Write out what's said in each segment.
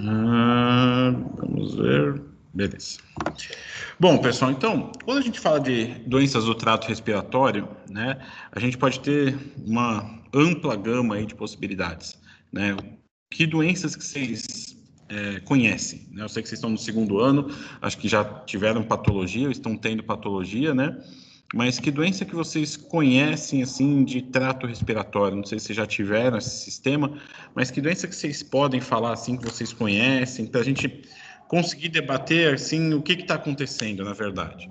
Vamos ver. Beleza. Bom, pessoal, então, quando a gente fala de doenças do trato respiratório, né, a gente pode ter uma ampla gama aí de possibilidades, né? Que doenças que vocês conhecem, né? Eu sei que vocês estão no segundo ano, acho que já tiveram patologia, ou estão tendo patologia, né? Mas que doença que vocês conhecem, assim, de trato respiratório? Não sei se já tiveram esse sistema, mas que doença que vocês podem falar, assim, que vocês conhecem, para a gente conseguir debater, assim, o que está acontecendo, na verdade.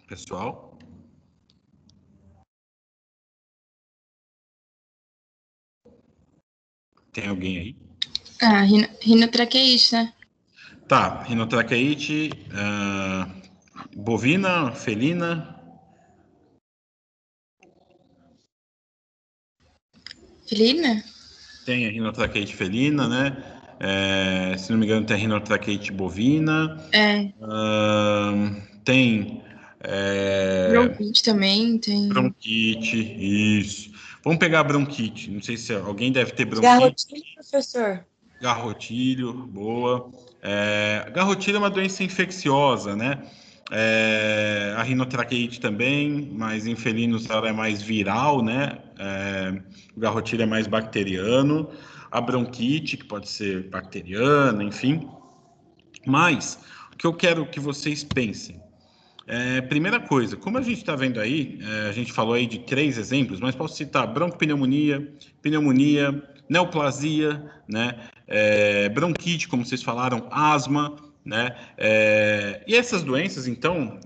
Pessoal, tem alguém aí? Ah, rinotraqueite, né? Tá, rinotraqueite, bovina, felina, Felina? tem a rinotraqueite felina, né? Se não me engano, tem a rinotraqueite bovina. É. Tem Bronquite também, tem. bronquite, isso. Vamos pegar a bronquite. Não sei se alguém deve ter bronquite. Garrotilho, professor. Garrotilho, boa. Garrotilho é uma doença infecciosa, né? A rinotraqueite também, mas em felinos ela é mais viral, né? O garrotilho é mais bacteriano. A bronquite, que pode ser bacteriana, enfim. Mas o que eu quero que vocês pensem. Primeira coisa, como a gente está vendo aí, a gente falou aí de 3 exemplos, mas posso citar broncopneumonia, pneumonia, neoplasia, né? Bronquite, como vocês falaram, asma, né? E essas doenças, então,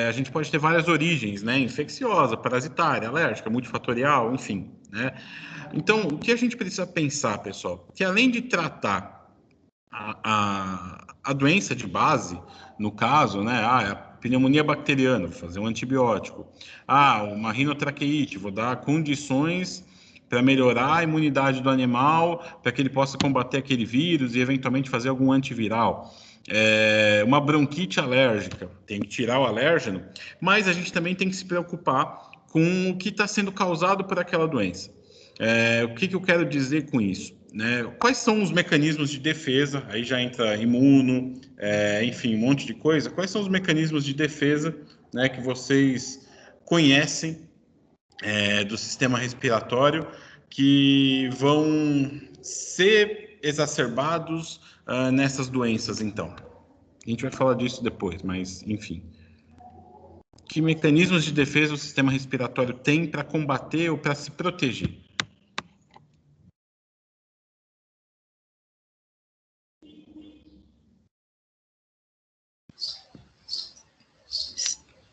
a gente pode ter várias origens, né? Infecciosa, parasitária, alérgica, multifatorial, enfim, né? Então, o que a gente precisa pensar, pessoal? Que além de tratar a doença de base, no caso, né? A pneumonia bacteriana, vou fazer um antibiótico. Uma rinotraqueite, vou dar condições para melhorar a imunidade do animal, para que ele possa combater aquele vírus e eventualmente fazer algum antiviral. Uma bronquite alérgica, tem que tirar o alérgeno, mas a gente também tem que se preocupar com o que está sendo causado por aquela doença. O que eu quero dizer com isso? Né? Quais são os mecanismos de defesa? Aí já entra imuno, enfim, um monte de coisa. Quais são os mecanismos de defesa, né, que vocês conhecem do sistema respiratório que vão ser exacerbados nessas doenças, então? A gente vai falar disso depois, mas, enfim. Que mecanismos de defesa o sistema respiratório tem para combater ou para se proteger?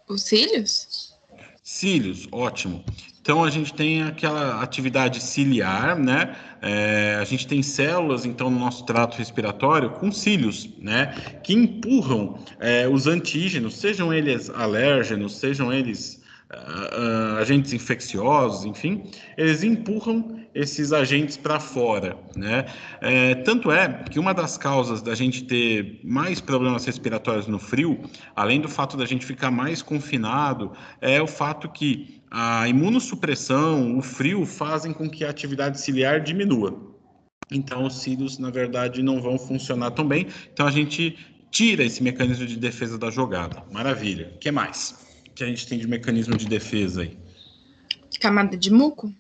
Os cílios? Cílios, ótimo. Então, a gente tem aquela atividade ciliar, né? A gente tem células, então, no nosso trato respiratório com cílios, né? Que empurram os antígenos, sejam eles alérgenos, sejam eles agentes infecciosos, enfim, eles empurram esses agentes para fora, né? Tanto é que uma das causas da gente ter mais problemas respiratórios no frio, além do fato da gente ficar mais confinado, é o fato que a imunossupressão, o frio, fazem com que a atividade ciliar diminua. Então, os cílios, na verdade, não vão funcionar tão bem. Então, a gente tira esse mecanismo de defesa da jogada. Maravilha. O que mais que a gente tem de mecanismo de defesa aí? Camada de muco?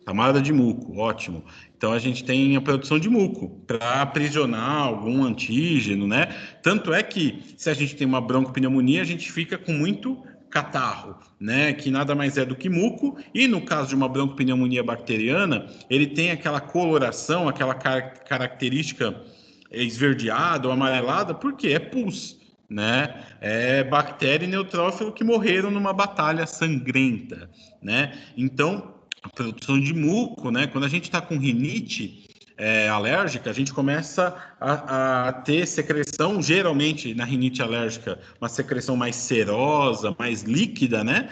Camada de muco, ótimo. Então a gente tem a produção de muco para aprisionar algum antígeno, né? Tanto é que se a gente tem uma broncopneumonia, a gente fica com muito catarro, né? Que nada mais é do que muco. E no caso de uma broncopneumonia bacteriana, ele tem aquela coloração, aquela característica esverdeada ou amarelada, porque é pus, né? É bactéria e neutrófilo que morreram numa batalha sangrenta, né? Então a produção de muco, né? Quando a gente está com rinite alérgica, a gente começa a ter secreção, geralmente na rinite alérgica, uma secreção mais serosa, mais líquida, né?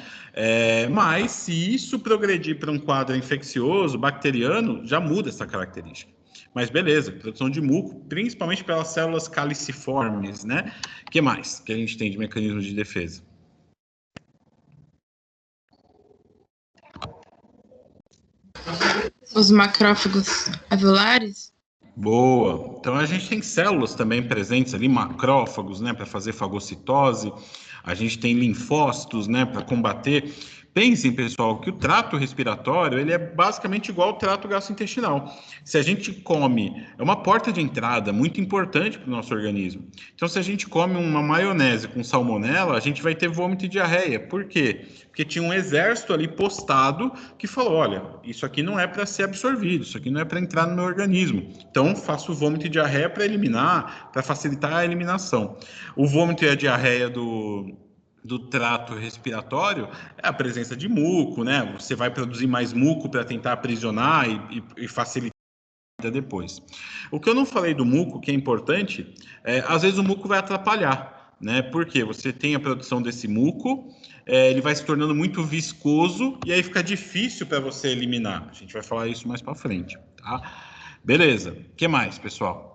Mas se isso progredir para um quadro infeccioso, bacteriano, já muda essa característica. Mas beleza, produção de muco, principalmente pelas células caliciformes, né? O que mais que a gente tem de mecanismo de defesa? Os macrófagos alveolares? Boa. Então a gente tem células também presentes ali, macrófagos, né, para fazer fagocitose. A gente tem linfócitos, né, para combater. Pensem, pessoal, que o trato respiratório, ele é basicamente igual ao trato gastrointestinal. Se a gente come, é uma porta de entrada muito importante para o nosso organismo. Então, se a gente come uma maionese com salmonela, a gente vai ter vômito e diarreia. Por quê? Porque tinha um exército ali postado que falou, olha, isso aqui não é para ser absorvido, isso aqui não é para entrar no meu organismo. Então, faço vômito e diarreia para eliminar, para facilitar a eliminação. O vômito e a diarreia do trato respiratório é a presença de muco, né? Você vai produzir mais muco para tentar aprisionar e facilitar depois. O que eu não falei do muco, que é importante, às vezes o muco vai atrapalhar, né? Porque você tem a produção desse muco, ele vai se tornando muito viscoso e aí fica difícil para você eliminar. A gente vai falar isso mais para frente, tá? Beleza. O que mais, pessoal?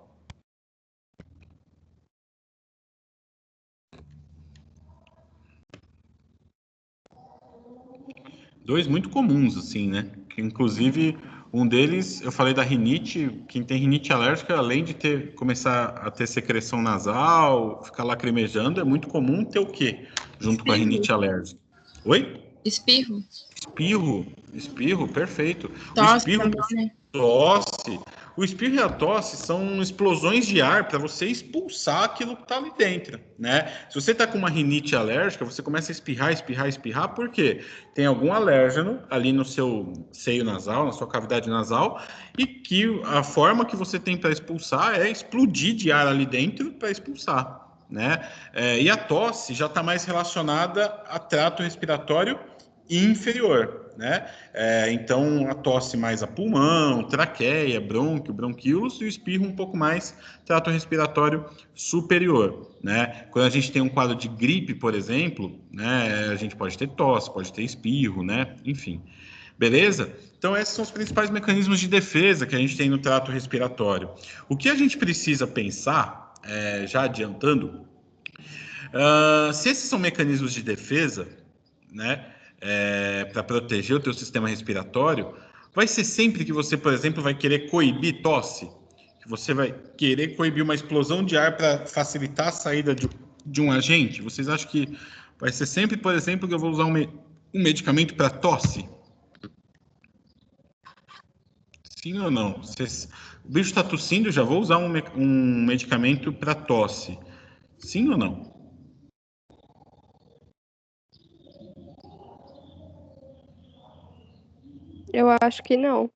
Dois muito comuns, assim, né? Que, inclusive, um deles, eu falei da rinite. Quem tem rinite alérgica, além de começar a ter secreção nasal, ficar lacrimejando, é muito comum ter o quê? Junto com a rinite alérgica. Oi? Espirro? Espirro, perfeito. O Tosse espirro, também, né? tosse. O espirro e a tosse são explosões de ar para você expulsar aquilo que está ali dentro, né? Se você está com uma rinite alérgica, você começa a espirrar, espirrar, espirrar, por quê? Tem algum alérgeno ali no seu seio nasal, na sua cavidade nasal, e que a forma que você tem para expulsar é explodir de ar ali dentro para expulsar, né? E a tosse já está mais relacionada a trato respiratório inferior, né? Então, a tosse mais a pulmão, traqueia, brônquio, bronquíolos, e o espirro um pouco mais trato respiratório superior, né? Quando a gente tem um quadro de gripe, por exemplo, né, a gente pode ter tosse, pode ter espirro, né? Enfim, beleza? Então, esses são os principais mecanismos de defesa que a gente tem no trato respiratório. O que a gente precisa pensar, já adiantando, se esses são mecanismos de defesa, né, para proteger o teu sistema respiratório, vai ser sempre que você, por exemplo, vai querer coibir tosse, que você vai querer coibir uma explosão de ar para facilitar a saída de um agente. Vocês acham que vai ser sempre, por exemplo, que eu vou usar um medicamento para tosse? Sim ou não? O bicho está tossindo, já vou usar um medicamento para tosse. Sim ou não? Eu acho que não.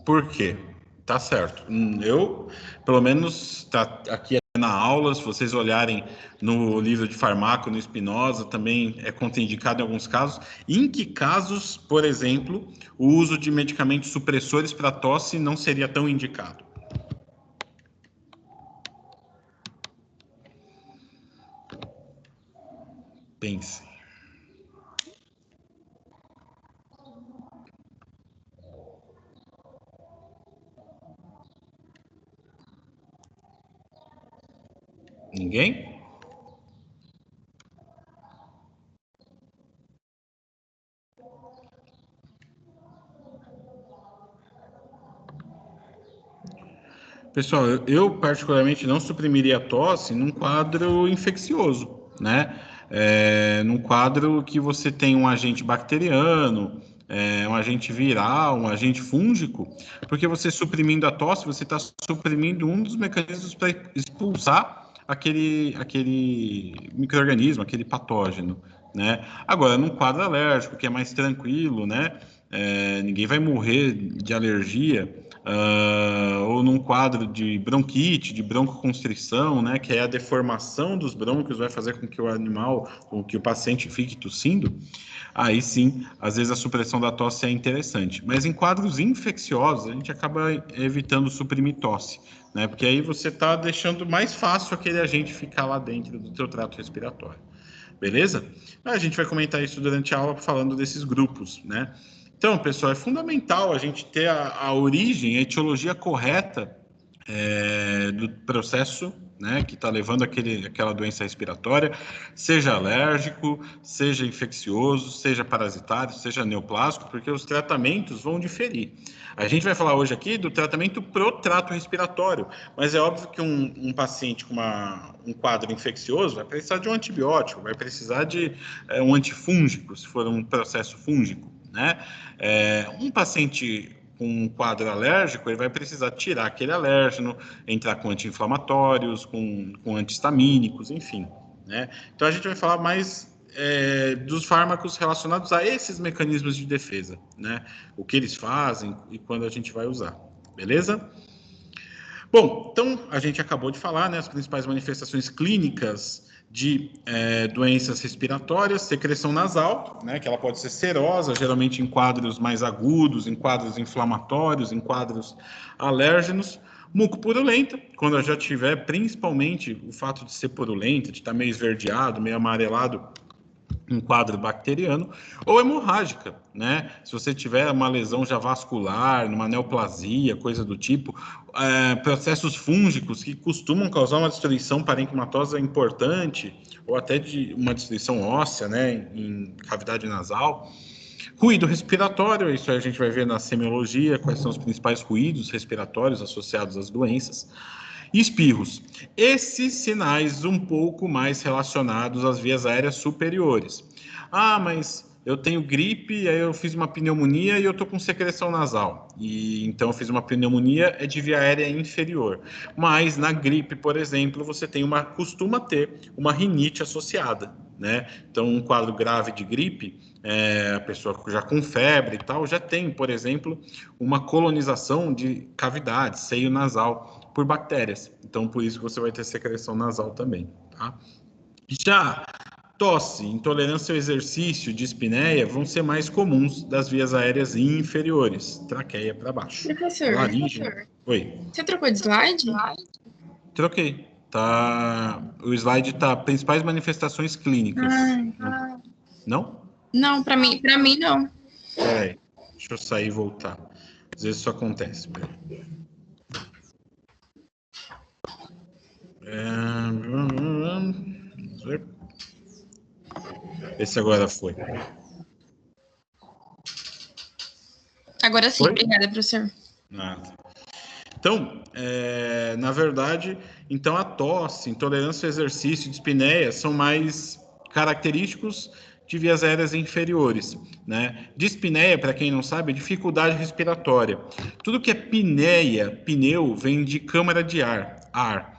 Por quê? Tá certo. Eu, pelo menos, tá aqui na aula, se vocês olharem no livro de farmaco, no Spinoza, também é contraindicado em alguns casos. Em que casos, por exemplo, o uso de medicamentos supressores para tosse não seria tão indicado? Pense. Ninguém? Pessoal, eu particularmente não suprimiria a tosse num quadro infeccioso, né? Num quadro que você tem um agente bacteriano, um agente viral, um agente fúngico, porque você suprimindo a tosse, você está suprimindo um dos mecanismos para expulsar aquele micro-organismo, aquele patógeno, né? Agora, num quadro alérgico, que é mais tranquilo, né? Ninguém vai morrer de alergia, ou num quadro de bronquite, de broncoconstrição, né, que é a deformação dos brônquios, vai fazer com que o animal, com que o paciente fique tossindo, aí sim, às vezes a supressão da tosse é interessante. Mas em quadros infecciosos, a gente acaba evitando suprimir tosse, né, porque aí você está deixando mais fácil aquele agente ficar lá dentro do teu trato respiratório. Beleza? A gente vai comentar isso durante a aula falando desses grupos, né? Então, pessoal, é fundamental a gente ter a origem, a etiologia correta do processo, né, que está levando aquela doença respiratória, seja alérgico, seja infeccioso, seja parasitário, seja neoplásico, porque os tratamentos vão diferir. A gente vai falar hoje aqui do tratamento pro trato respiratório, mas é óbvio que um paciente com um quadro infeccioso vai precisar de um antibiótico, vai precisar de um antifúngico, se for um processo fúngico, né? Um paciente com um quadro alérgico, ele vai precisar tirar aquele alérgeno, entrar com anti-inflamatórios, com antihistamínicos, enfim, né? Então, a gente vai falar mais dos fármacos relacionados a esses mecanismos de defesa, né? O que eles fazem e quando a gente vai usar, beleza? Bom, então, a gente acabou de falar, né, as principais manifestações clínicas de doenças respiratórias, secreção nasal, né, que ela pode ser serosa, geralmente em quadros mais agudos, em quadros inflamatórios, em quadros alérgenos, muco purulenta, quando já tiver principalmente o fato de ser purulenta, de estar meio esverdeado, meio amarelado, um quadro bacteriano, ou hemorrágica, né? Se você tiver uma lesão já vascular, numa neoplasia, coisa do tipo, processos fúngicos que costumam causar uma destruição parenquimatosa importante, ou até de uma destruição óssea, né, em cavidade nasal. Ruído respiratório, isso a gente vai ver na semiologia, quais são os principais ruídos respiratórios associados às doenças. E espirros. Esses sinais um pouco mais relacionados às vias aéreas superiores. Ah, mas eu tenho gripe, aí eu fiz uma pneumonia e eu tô com secreção nasal. E então eu fiz uma pneumonia de via aérea inferior. Mas na gripe, por exemplo, você costuma ter uma rinite associada, né? Então, um quadro grave de gripe, a pessoa já com febre e tal, já tem, por exemplo, uma colonização de cavidade, seio nasal, por bactérias. Então, por isso que você vai ter secreção nasal também, tá? Já tosse, intolerância ao exercício, dispneia vão ser mais comuns das vias aéreas inferiores, traqueia para baixo. Professor, Laringe. Oi. Você trocou de slide? Troquei. Tá. O slide tá principais manifestações clínicas. Não? Não, para mim não. Peraí. Deixa eu sair e voltar. Às vezes isso acontece. Vamos ver. Esse agora foi. Agora sim, Foi? obrigada, professor. Nada. Então, na verdade, então a tosse, intolerância ao exercício, dispneia são mais característicos de vias aéreas inferiores, né? Dispneia, para quem não sabe, é dificuldade respiratória. Tudo que é pneu vem de câmara de ar.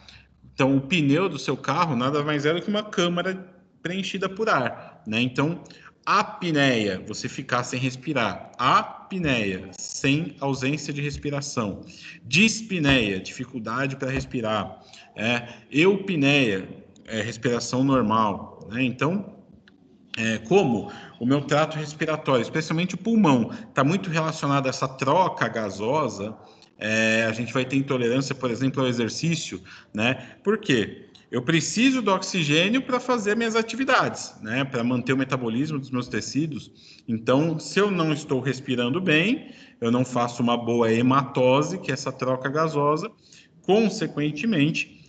Então, o pneu do seu carro nada mais é do que uma câmara preenchida por ar, né? Então, apneia, você ficar sem respirar. Apneia, sem ausência de respiração. Dispneia, dificuldade para respirar. Eupneia, respiração normal, né? Então, como o meu trato respiratório, especialmente o pulmão, está muito relacionado a essa troca gasosa, a gente vai ter intolerância, por exemplo, ao exercício, né? Por quê? Eu preciso do oxigênio para fazer minhas atividades, né? Para manter o metabolismo dos meus tecidos. Então, se eu não estou respirando bem, eu não faço uma boa hematose, que é essa troca gasosa. Consequentemente,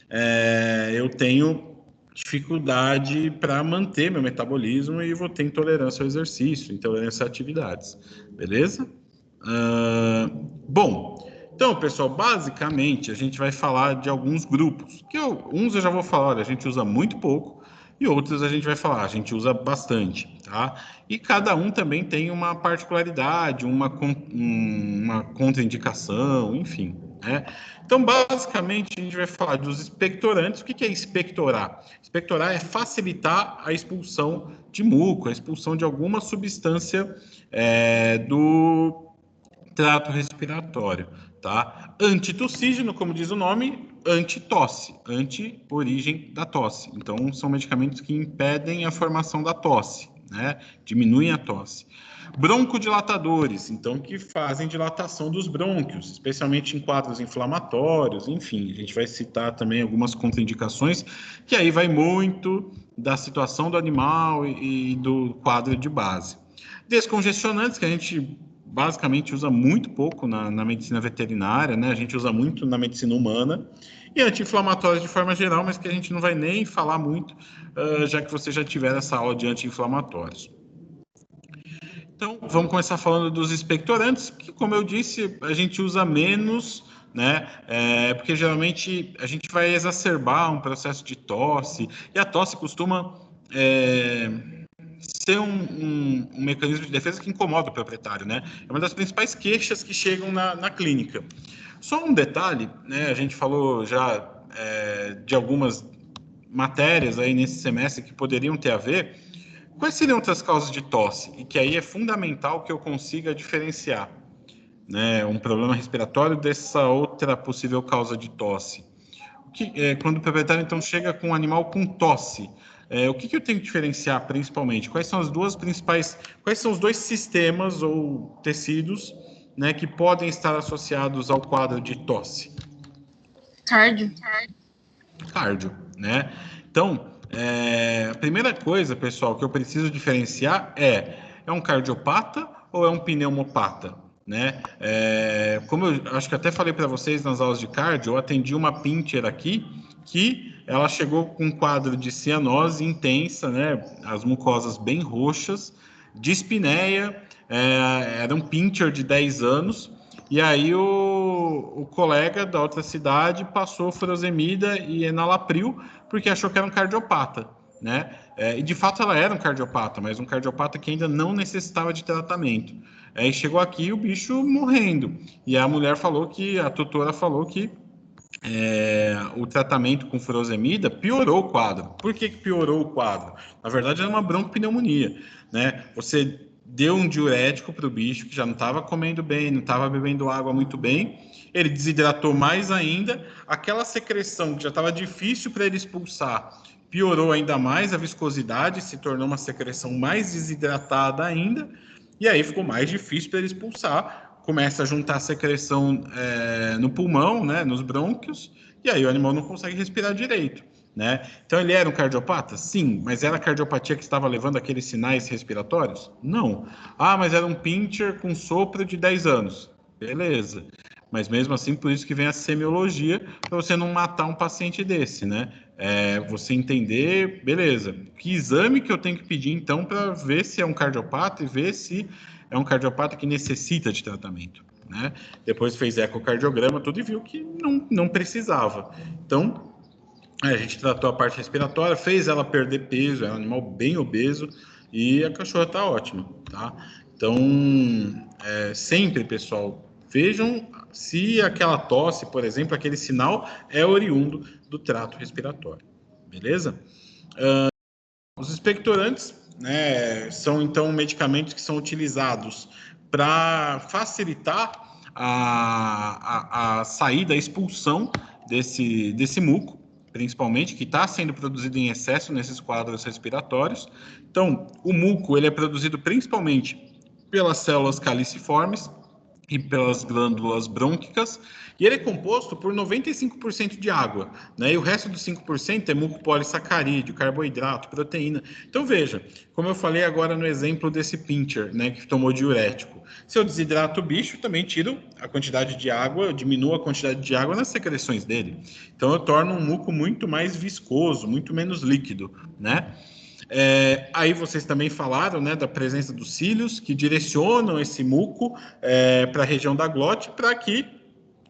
eu tenho dificuldade para manter meu metabolismo e vou ter intolerância ao exercício, intolerância a atividades. Beleza? Bom, então, pessoal, basicamente a gente vai falar de alguns grupos, que uns eu já vou falar, olha, a gente usa muito pouco, e outros a gente vai falar, a gente usa bastante, tá? E cada um também tem uma particularidade, uma contraindicação, enfim, né? Então, basicamente, a gente vai falar dos expectorantes. O que é expectorar? Expectorar é facilitar a expulsão de muco, a expulsão de alguma substância do trato respiratório, tá? Antitussígeno, como diz o nome, antitosse, anti-origem da tosse. Então, são medicamentos que impedem a formação da tosse, né? Diminuem a tosse. Broncodilatadores, então, que fazem dilatação dos brônquios, especialmente em quadros inflamatórios, enfim, a gente vai citar também algumas contraindicações, que aí vai muito da situação do animal e do quadro de base. Descongestionantes, que a gente basicamente usa muito pouco na medicina veterinária, né? A gente usa muito na medicina humana, e anti-inflamatórios de forma geral, mas que a gente não vai nem falar muito, já que você já tiver essa aula de anti-inflamatórios. Então, vamos começar falando dos expectorantes, que, como eu disse, a gente usa menos, né? Porque geralmente a gente vai exacerbar um processo de tosse, e a tosse costuma ser um mecanismo de defesa que incomoda o proprietário, né? É uma das principais queixas que chegam na clínica. Só um detalhe, né? A gente falou já de algumas matérias aí nesse semestre que poderiam ter a ver. Quais seriam outras causas de tosse? E que aí é fundamental que eu consiga diferenciar, né, um problema respiratório dessa outra possível causa de tosse. Quando o proprietário, então, chega com um animal com tosse, o que eu tenho que diferenciar, principalmente? Quais são os dois sistemas ou tecidos, né, que podem estar associados ao quadro de tosse? Cardio. Cardio, né? Então, a primeira coisa, pessoal, que eu preciso diferenciar é um cardiopata ou é um pneumopata, né? Como eu acho que até falei para vocês nas aulas de cardio, eu atendi uma pincher aqui que ela chegou com um quadro de cianose intensa, né? As mucosas bem roxas, dispneia, era um pincher de 10 anos, e aí o colega da outra cidade passou furosemida e enalapril porque achou que era um cardiopata, né? E de fato ela era um cardiopata, mas um cardiopata que ainda não necessitava de tratamento. E chegou aqui o bicho morrendo. E a mulher falou a tutora falou que o tratamento com furosemida piorou o quadro. Por que piorou o quadro? Na verdade, era uma broncopneumonia, né? Você deu um diurético para o bicho que já não estava comendo bem, não estava bebendo água muito bem, ele desidratou mais ainda, aquela secreção que já estava difícil para ele expulsar, piorou ainda mais a viscosidade, se tornou uma secreção mais desidratada ainda, e aí ficou mais difícil para ele expulsar, começa a juntar secreção no pulmão, né, nos brônquios, e aí o animal não consegue respirar direito, né? Então ele era um cardiopata? Sim, mas era a cardiopatia que estava levando aqueles sinais respiratórios? Não. Ah, mas era um pincher com sopro de 10 anos. Beleza. Mas mesmo assim, por isso que vem a semiologia, para você não matar um paciente desse, né? Você entender, beleza, que exame que eu tenho que pedir, então, para ver se é um cardiopata e ver se é um cardiopata que necessita de tratamento, né? Depois fez ecocardiograma, tudo, e viu que não precisava. Então, a gente tratou a parte respiratória, fez ela perder peso, é um animal bem obeso, e a cachorra está ótima, tá? Então, sempre, pessoal, vejam se aquela tosse, por exemplo, aquele sinal é oriundo do trato respiratório, beleza? Os expectorantes, né, são, então, medicamentos que são utilizados para facilitar a saída, a expulsão desse muco, principalmente, que está sendo produzido em excesso nesses quadros respiratórios. Então, o muco ele é produzido principalmente pelas células caliciformes e pelas glândulas brônquicas, e ele é composto por 95% de água, né? E o resto dos 5% é muco polissacarídeo, carboidrato, proteína. Então veja, como eu falei agora no exemplo desse pincher, né, que tomou diurético. Se eu desidrato o bicho, também tiro a quantidade de água, eu diminuo a quantidade de água nas secreções dele. Então eu torno um muco muito mais viscoso, muito menos líquido, né? Aí vocês também falaram, né, da presença dos cílios que direcionam esse muco para a região da glote para que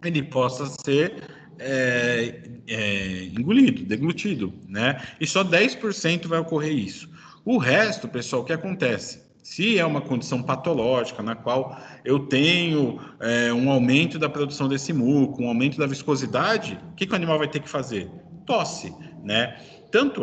ele possa ser engolido, deglutido, né? E só 10% vai ocorrer isso. O resto, pessoal, o que acontece? Se é uma condição patológica na qual eu tenho um aumento da produção desse muco, um aumento da viscosidade, o que o animal vai ter que fazer? Tosse, né? Tanto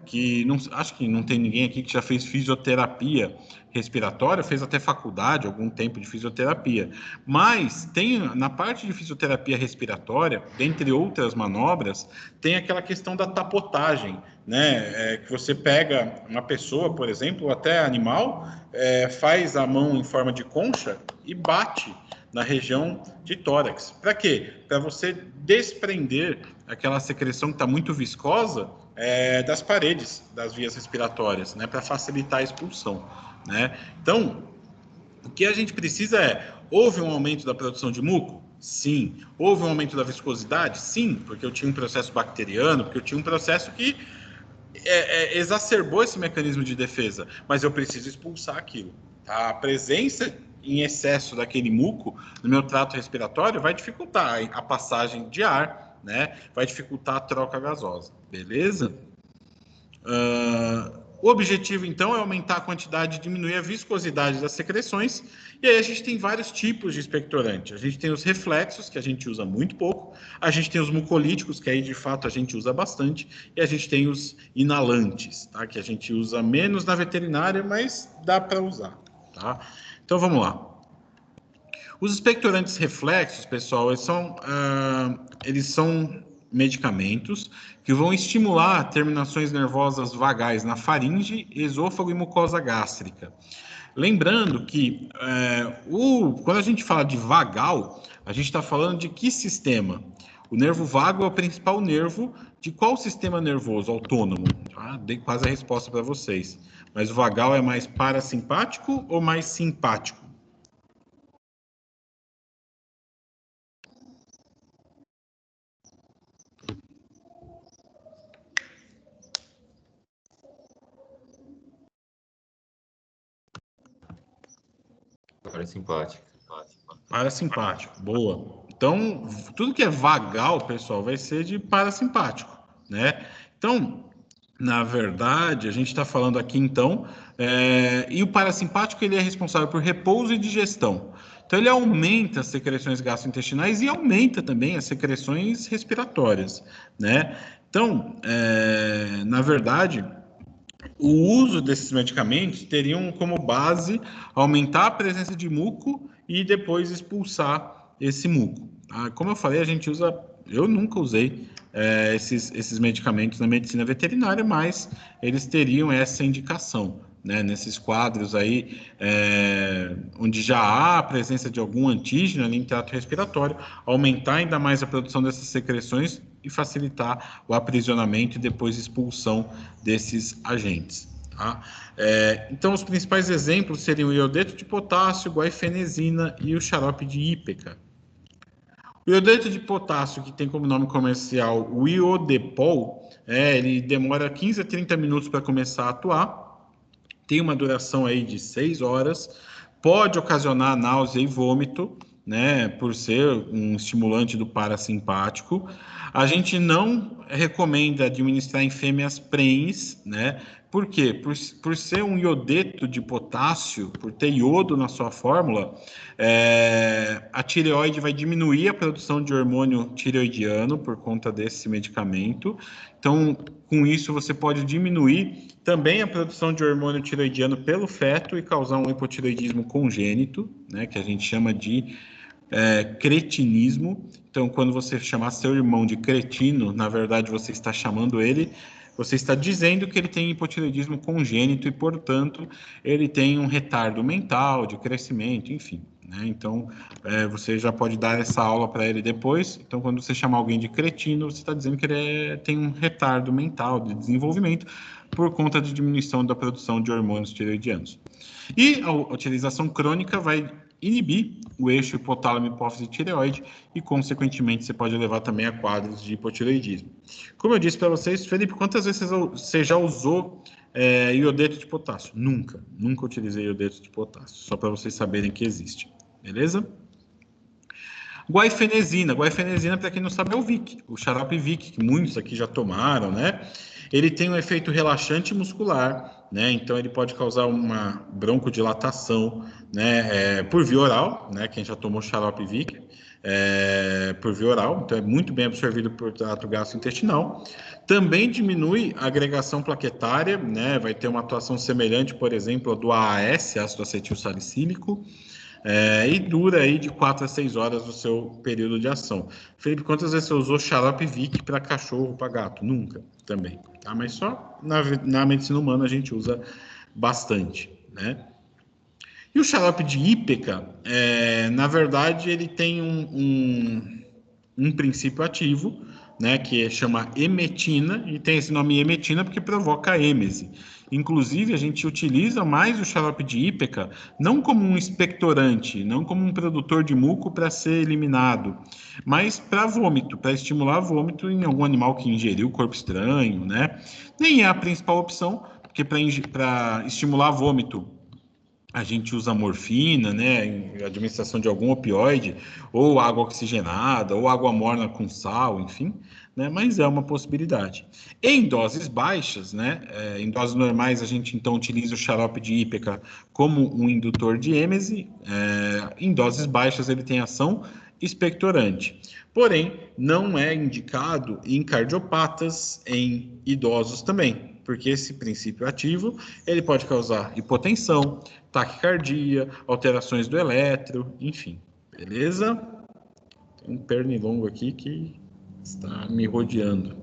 que acho que não tem ninguém aqui que já fez fisioterapia respiratória, fez até faculdade, algum tempo de fisioterapia. Mas tem na parte de fisioterapia respiratória, dentre outras manobras, tem aquela questão da tapotagem, né? Que você pega uma pessoa, por exemplo, ou até animal, faz a mão em forma de concha e bate na região de tórax. Para quê? Para você desprender aquela secreção que está muito viscosa das paredes das vias respiratórias, né? Para facilitar a expulsão, né? Então, O que a gente precisa houve um aumento da produção de muco? Sim. Houve um aumento da viscosidade? Sim, porque eu tinha um processo bacteriano, porque eu tinha um processo que exacerbou esse mecanismo de defesa, mas eu preciso expulsar aquilo. Tá? A presença em excesso daquele muco no meu trato respiratório vai dificultar a passagem de ar, né? Vai dificultar a troca gasosa, beleza? O objetivo, então, é aumentar a quantidade e diminuir a viscosidade das secreções. E aí a gente tem vários tipos de expectorante. A gente tem os reflexos, que a gente usa muito pouco. A gente tem os mucolíticos, que aí, de fato, a gente usa bastante. E a gente tem os inalantes, tá? Que a gente usa menos na veterinária, mas dá para usar, tá? Então, vamos lá. Os expectorantes reflexos, pessoal, eles são medicamentos que vão estimular terminações nervosas vagais na faringe, esôfago e mucosa gástrica. Lembrando que quando a gente fala de vagal, a gente está falando de que sistema? O nervo vago é o principal nervo de qual sistema nervoso autônomo? Ah, dei quase a resposta para vocês. Mas o vagal é mais parasimpático ou mais simpático? Parasimpático. Parasimpático, boa. Então, tudo que é vagal, pessoal, vai ser de parasimpático, né? Então, na verdade, a gente está falando aqui, então, e o parasimpático ele é responsável por repouso e digestão. Então, ele aumenta as secreções gastrointestinais e aumenta também as secreções respiratórias, né? Então, na verdade, o uso desses medicamentos teriam como base aumentar a presença de muco e depois expulsar esse muco. Tá? Como eu falei, a gente usa, eu nunca usei esses medicamentos na medicina veterinária, mas eles teriam essa indicação, né? Nesses quadros aí, onde já há a presença de algum antígeno ali em trato respiratório, aumentar ainda mais a produção dessas secreções e facilitar o aprisionamento e depois expulsão desses agentes. Tá? Então, os principais exemplos seriam o iodeto de potássio, guaifenesina e o xarope de ípeca. O iodeto de potássio, que tem como nome comercial o Iodepol, ele demora 15 a 30 minutos para começar a atuar, tem uma duração aí de 6 horas, pode ocasionar náusea e vômito, né, por ser um estimulante do parasimpático. A gente não recomenda administrar em fêmeas prens, né? Por quê? Por ser um iodeto de potássio, por ter iodo na sua fórmula, a tireoide vai diminuir a produção de hormônio tireoidiano por conta desse medicamento. Então, com isso, você pode diminuir também a produção de hormônio tireoidiano pelo feto e causar um hipotireoidismo congênito, né, que a gente chama de cretinismo. Então, quando você chamar seu irmão de cretino, na verdade, você está chamando ele, você está dizendo que ele tem hipotireoidismo congênito e, portanto, ele tem um retardo mental, de crescimento, enfim. Né? Então, você já pode dar essa aula para ele depois. Então, quando você chamar alguém de cretino, você está dizendo que ele tem um retardo mental, de desenvolvimento, por conta de diminuição da produção de hormônios tireoidianos. E a utilização crônica vai inibir o eixo hipotálamo hipófise tireoide e, consequentemente, você pode levar também a quadros de hipotireoidismo. Como eu disse para vocês, Felipe, quantas vezes você já usou iodeto de potássio? Nunca utilizei iodeto de potássio, só para vocês saberem que existe, beleza? Guaifenesina, para quem não sabe, é o Vic, o xarope Vic, que muitos aqui já tomaram, né? Ele tem um efeito relaxante muscular, né? Então ele pode causar uma broncodilatação, né? Por via oral, né? Quem já tomou xarope Vic, por via oral, então é muito bem absorvido por trato gastrointestinal. Também diminui a agregação plaquetária, né? Vai ter uma atuação semelhante, por exemplo, a do AAS, ácido acetil salicílico. E dura aí de 4 a 6 horas o seu período de ação. Felipe, quantas vezes você usou xarope Vic para cachorro, para gato? Nunca, também. Tá? Mas só na medicina humana a gente usa bastante, né? E o xarope de ípeca, na verdade, ele tem um princípio ativo, né, que chama emetina, e tem esse nome emetina porque provoca êmese. Inclusive, a gente utiliza mais o xarope de ípeca não como um expectorante, não como um produtor de muco para ser eliminado, mas para vômito, para estimular vômito em algum animal que ingeriu corpo estranho, né? Nem é a principal opção, porque para estimular vômito a gente usa morfina, né, em administração de algum opioide, ou água oxigenada, ou água morna com sal, enfim, né, mas é uma possibilidade. Em doses baixas, né, em doses normais a gente então utiliza o xarope de ípeca como um indutor de êmese, em doses baixas ele tem ação expectorante. Porém, não é indicado em cardiopatas, em idosos também, porque esse princípio ativo ele pode causar hipotensão, taquicardia, alterações do eletro, enfim, beleza? Tem um pernilongo aqui que está me rodeando.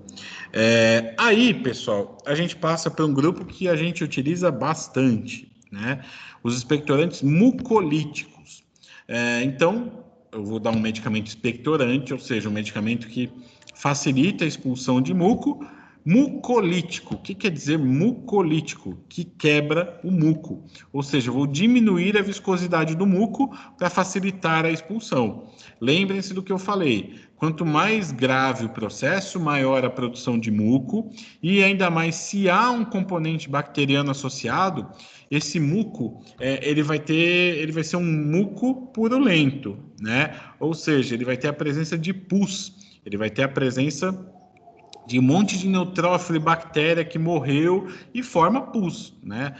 Aí, pessoal, a gente passa para um grupo que a gente utiliza bastante, né? Os expectorantes mucolíticos. Então, eu vou dar um medicamento expectorante, ou seja, um medicamento que facilita a expulsão de muco. Mucolítico, o que quer dizer mucolítico? Que quebra o muco, ou seja, eu vou diminuir a viscosidade do muco para facilitar a expulsão. Lembrem-se do que eu falei, quanto mais grave o processo, maior a produção de muco, e ainda mais se há um componente bacteriano associado, esse muco, ele vai ser um muco purulento, né? Ou seja, ele vai ter a presença de pus, ele vai ter a presença de um monte de neutrófilo e bactéria que morreu e forma pus, né?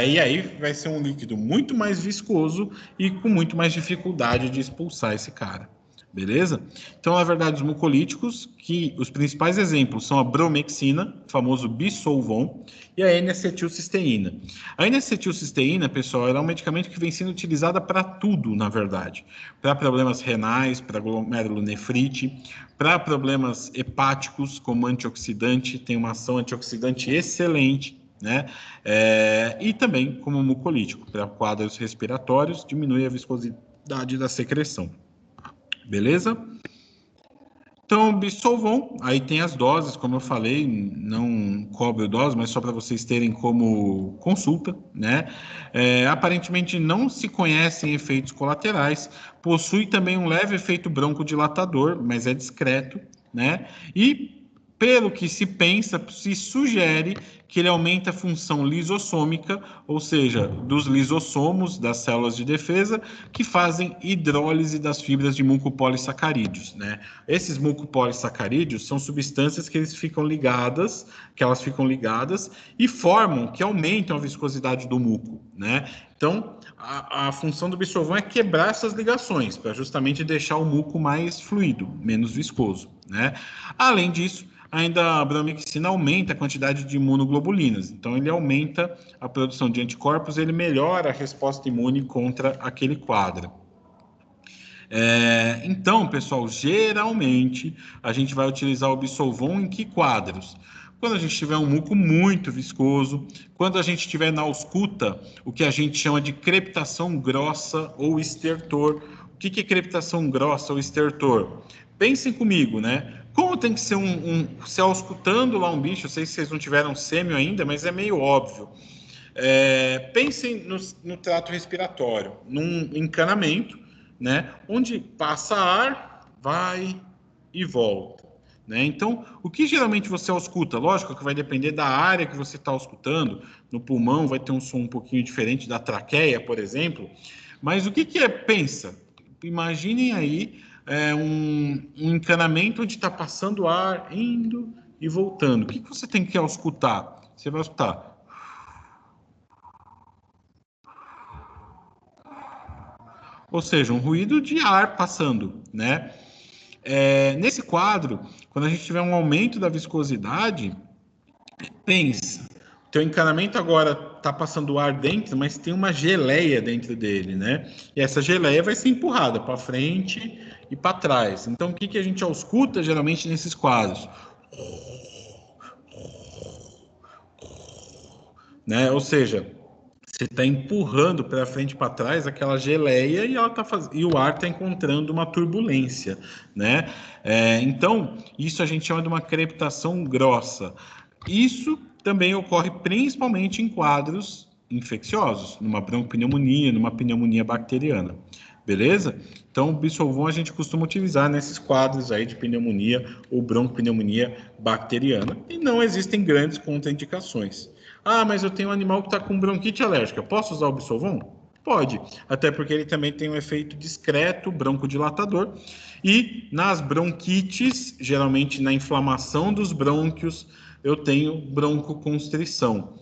E aí vai ser um líquido muito mais viscoso e com muito mais dificuldade de expulsar esse cara, beleza? Então, na verdade, os mucolíticos, que os principais exemplos são a bromexina, o famoso bisolvon, e a N-acetilcisteína. A N-acetilcisteína, pessoal, ela é um medicamento que vem sendo utilizada para tudo, na verdade. Para problemas renais, para glomerulonefrite, para problemas hepáticos, como antioxidante, tem uma ação antioxidante excelente, né? E também como mucolítico, para quadros respiratórios, diminui a viscosidade da secreção. Beleza? Então, Bisolvon, aí tem as doses, como eu falei, não cobro dose, mas só para vocês terem como consulta, né? Aparentemente não se conhecem efeitos colaterais, possui também um leve efeito broncodilatador, mas é discreto, né? E pelo que se pensa, se sugere que ele aumenta a função lisossômica, ou seja, dos lisossomos, das células de defesa, que fazem hidrólise das fibras de mucopolissacarídeos, né? Esses mucopolissacarídeos são substâncias que elas ficam ligadas e formam, que aumentam a viscosidade do muco, né? Então, a função do Bisolvon é quebrar essas ligações, para justamente deixar o muco mais fluido, menos viscoso, né? Além disso, ainda a bromexina aumenta a quantidade de imunoglobulinas. Então, ele aumenta a produção de anticorpos, ele melhora a resposta imune contra aquele quadro. Então, pessoal, geralmente a gente vai utilizar o Bisolvon em que quadros? Quando a gente tiver um muco muito viscoso, quando a gente tiver na ausculta, o que a gente chama de crepitação grossa ou estertor. O que é crepitação grossa ou estertor? Pensem comigo, né? Como tem que ser se auscultando lá um bicho, eu sei se vocês não tiveram sêmio ainda, mas é meio óbvio. Pensem no trato respiratório, num encanamento, né? Onde passa ar, vai e volta. Né? Então, o que geralmente você ausculta? Lógico que vai depender da área que você está auscultando. No pulmão vai ter um som um pouquinho diferente da traqueia, por exemplo. Mas o que é? Pensa. Imaginem aí um encanamento onde está passando ar, indo e voltando. O que você tem que auscultar? Você vai auscultar. Ou seja, um ruído de ar passando, né? Nesse quadro, quando a gente tiver um aumento da viscosidade, pensa, o teu encanamento agora está passando ar dentro, mas tem uma geleia dentro dele, né? E essa geleia vai ser empurrada para frente e para trás. Então, o que a gente ausculta geralmente nesses quadros? Né? Ou seja, você está empurrando para frente e para trás aquela geleia e e o ar está encontrando uma turbulência, né? Então, isso a gente chama de uma crepitação grossa. Isso também ocorre principalmente em quadros infecciosos, numa broncopneumonia, numa pneumonia bacteriana. Beleza? Então, o Bisolvon a gente costuma utilizar nesses quadros aí de pneumonia ou broncopneumonia bacteriana. E não existem grandes contraindicações. Ah, mas eu tenho um animal que está com bronquite alérgica. Posso usar o Bisolvon? Pode, até porque ele também tem um efeito discreto, broncodilatador. E nas bronquites, geralmente na inflamação dos brônquios, eu tenho broncoconstrição.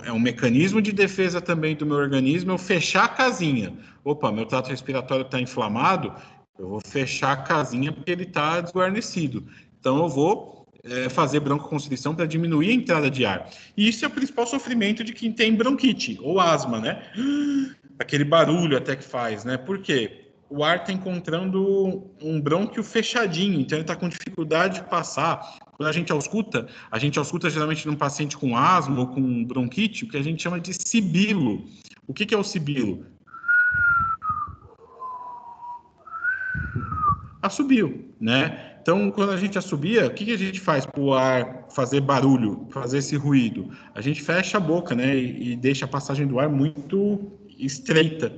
É um mecanismo de defesa também do meu organismo, eu fechar a casinha. Opa, meu trato respiratório está inflamado, eu vou fechar a casinha porque ele está desguarnecido. Então, eu vou fazer broncoconstrição para diminuir a entrada de ar. E isso é o principal sofrimento de quem tem bronquite ou asma, né? Aquele barulho até que faz, né? Por quê? O ar está encontrando um brônquio fechadinho, então ele está com dificuldade de passar. Quando a gente ausculta geralmente num paciente com asma ou com bronquite, o que a gente chama de sibilo. O que é o sibilo? Assobio, né? Então, quando a gente assobia, o que a gente faz para o ar fazer barulho, fazer esse ruído? A gente fecha a boca, né? E deixa a passagem do ar muito estreita.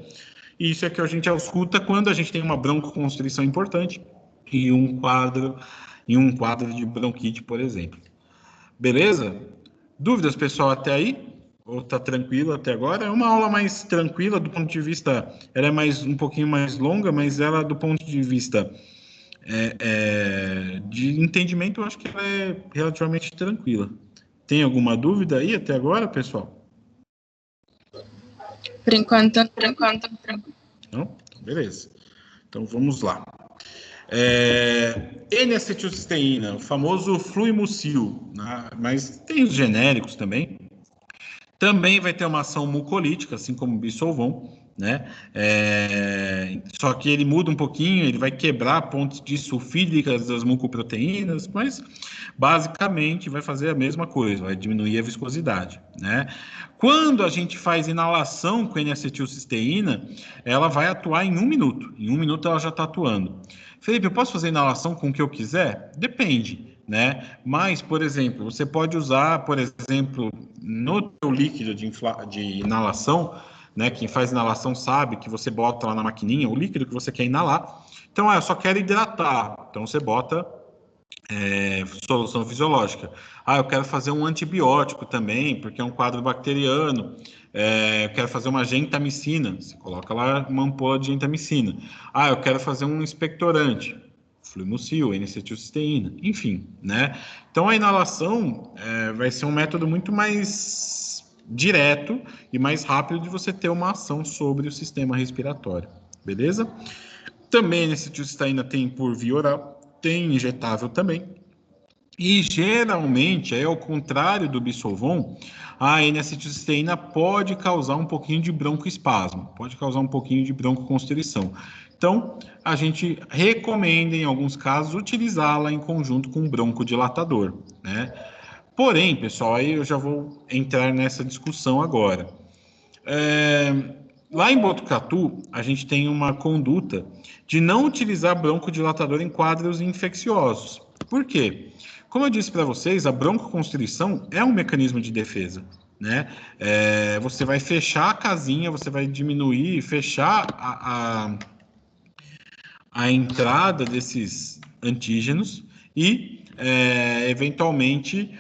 E isso é que a gente ausculta quando a gente tem uma broncoconstrição importante e um quadro de bronquite, por exemplo. Beleza? Dúvidas, pessoal, até aí? Ou tá tranquilo até agora? É uma aula mais tranquila do ponto de vista, ela é um pouquinho mais longa, mas ela do ponto de vista de entendimento, eu acho que ela é relativamente tranquila. Tem alguma dúvida aí até agora, pessoal? Por enquanto. Não? Beleza. Então vamos lá. N-acetilcisteína, o famoso Fluimucil, né? Mas tem os genéricos também. Também vai ter uma ação mucolítica, assim como o Bisolvon, né? Só que ele muda um pouquinho, ele vai quebrar pontos disulfídricas das mucoproteínas, mas basicamente vai fazer a mesma coisa, vai diminuir a viscosidade, né? Quando a gente faz inalação com N-acetilcisteína, ela vai atuar em 1 minuto. Em 1 minuto ela já está atuando. Felipe, eu posso fazer inalação com o que eu quiser? Depende, né? Mas, por exemplo, você pode usar, por exemplo, no teu líquido de inalação, né? Quem faz inalação sabe que você bota lá na maquininha o líquido que você quer inalar. Então, eu só quero hidratar. Então, você bota solução fisiológica. Eu quero fazer um antibiótico também, porque é um quadro bacteriano. Eu quero fazer uma gentamicina. Você coloca lá uma ampola de gentamicina. Eu quero fazer um expectorante. Fluimucil, N-acetilcisteína, enfim, né? Então, a inalação vai ser um método muito mais direto e mais rápido de você ter uma ação sobre o sistema respiratório, beleza? Também, N-acetilcisteína tem por via oral, tem injetável também. E geralmente, ao contrário do Bisolvon, a N-acetilcisteína pode causar um pouquinho de broncoespasmo, pode causar um pouquinho de broncoconstrição. Então, a gente recomenda, em alguns casos, utilizá-la em conjunto com um broncodilatador, né? Porém, pessoal, aí eu já vou entrar nessa discussão agora. Lá em Botucatu, a gente tem uma conduta de não utilizar broncodilatador em quadros infecciosos. Por quê? Como eu disse para vocês, a broncoconstrição é um mecanismo de defesa, né? Você vai fechar a casinha, você vai diminuir, fechar a entrada desses antígenos e, eventualmente,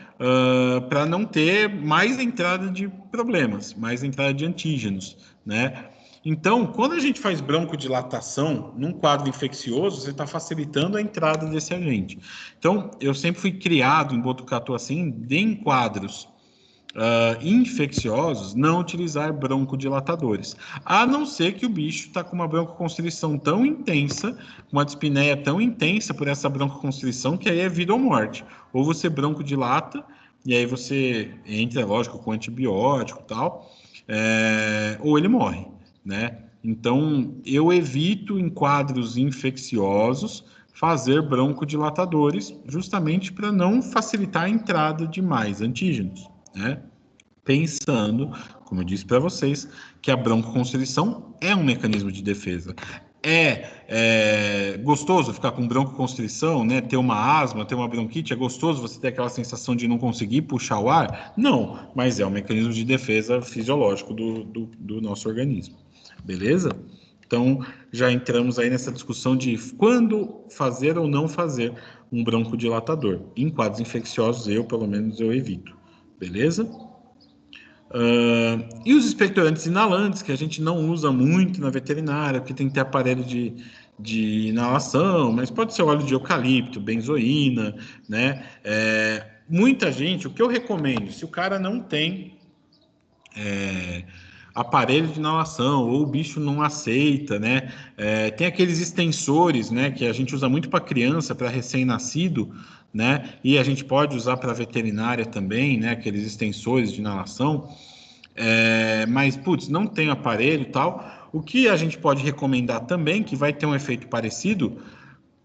para não ter mais entrada de problemas, mais entrada de antígenos, né? Então, quando a gente faz broncodilatação num quadro infeccioso, você está facilitando a entrada desse agente. Então, eu sempre fui criado em Botucatu assim, em quadros infecciosos, não utilizar broncodilatadores, a não ser que o bicho está com uma broncoconstrição tão intensa, uma dispneia tão intensa por essa broncoconstrição, que aí é vida ou morte. Ou você broncodilata, e aí você entra, lógico, com antibiótico e tal, ou ele morre, né? Então, eu evito em quadros infecciosos fazer broncodilatadores, justamente para não facilitar a entrada de mais antígenos, né? Pensando, como eu disse para vocês, que a broncoconstrição é um mecanismo de defesa. É gostoso ficar com broncoconstrição, né? Ter uma asma, ter uma bronquite, é gostoso você ter aquela sensação de não conseguir puxar o ar? Não, mas é um mecanismo de defesa fisiológico do nosso organismo, beleza? Então, já entramos aí nessa discussão de quando fazer ou não fazer um broncodilatador. Em quadros infecciosos, pelo menos, eu evito, beleza? E os expectorantes inalantes, que a gente não usa muito na veterinária, porque tem que ter aparelho de inalação, mas pode ser óleo de eucalipto, benzoína, né? Muita gente, o que eu recomendo, se o cara não tem aparelho de inalação, ou o bicho não aceita, né? Tem aqueles extensores, né, que a gente usa muito para criança, para recém-nascido, né? E a gente pode usar para veterinária também, né? Aqueles extensores de inalação. Mas, putz, não tem aparelho e tal. O que a gente pode recomendar também, que vai ter um efeito parecido,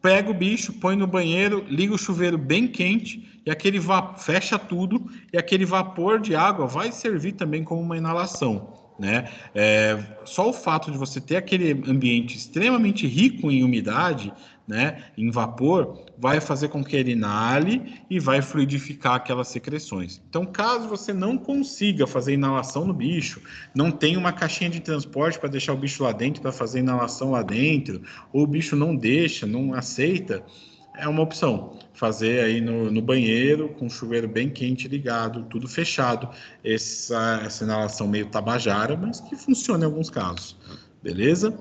pega o bicho, põe no banheiro, liga o chuveiro bem quente e aquele fecha tudo e aquele vapor de água vai servir também como uma inalação, né? Só o fato de você ter aquele ambiente extremamente rico em umidade, né, em vapor, vai fazer com que ele inale e vai fluidificar aquelas secreções. Então, caso você não consiga fazer inalação no bicho, não tem uma caixinha de transporte para deixar o bicho lá dentro, para fazer inalação lá dentro, ou o bicho não deixa, não aceita, é uma opção. Fazer aí no banheiro, com o chuveiro bem quente ligado, tudo fechado, essa inalação meio tabajara, mas que funciona em alguns casos. Beleza?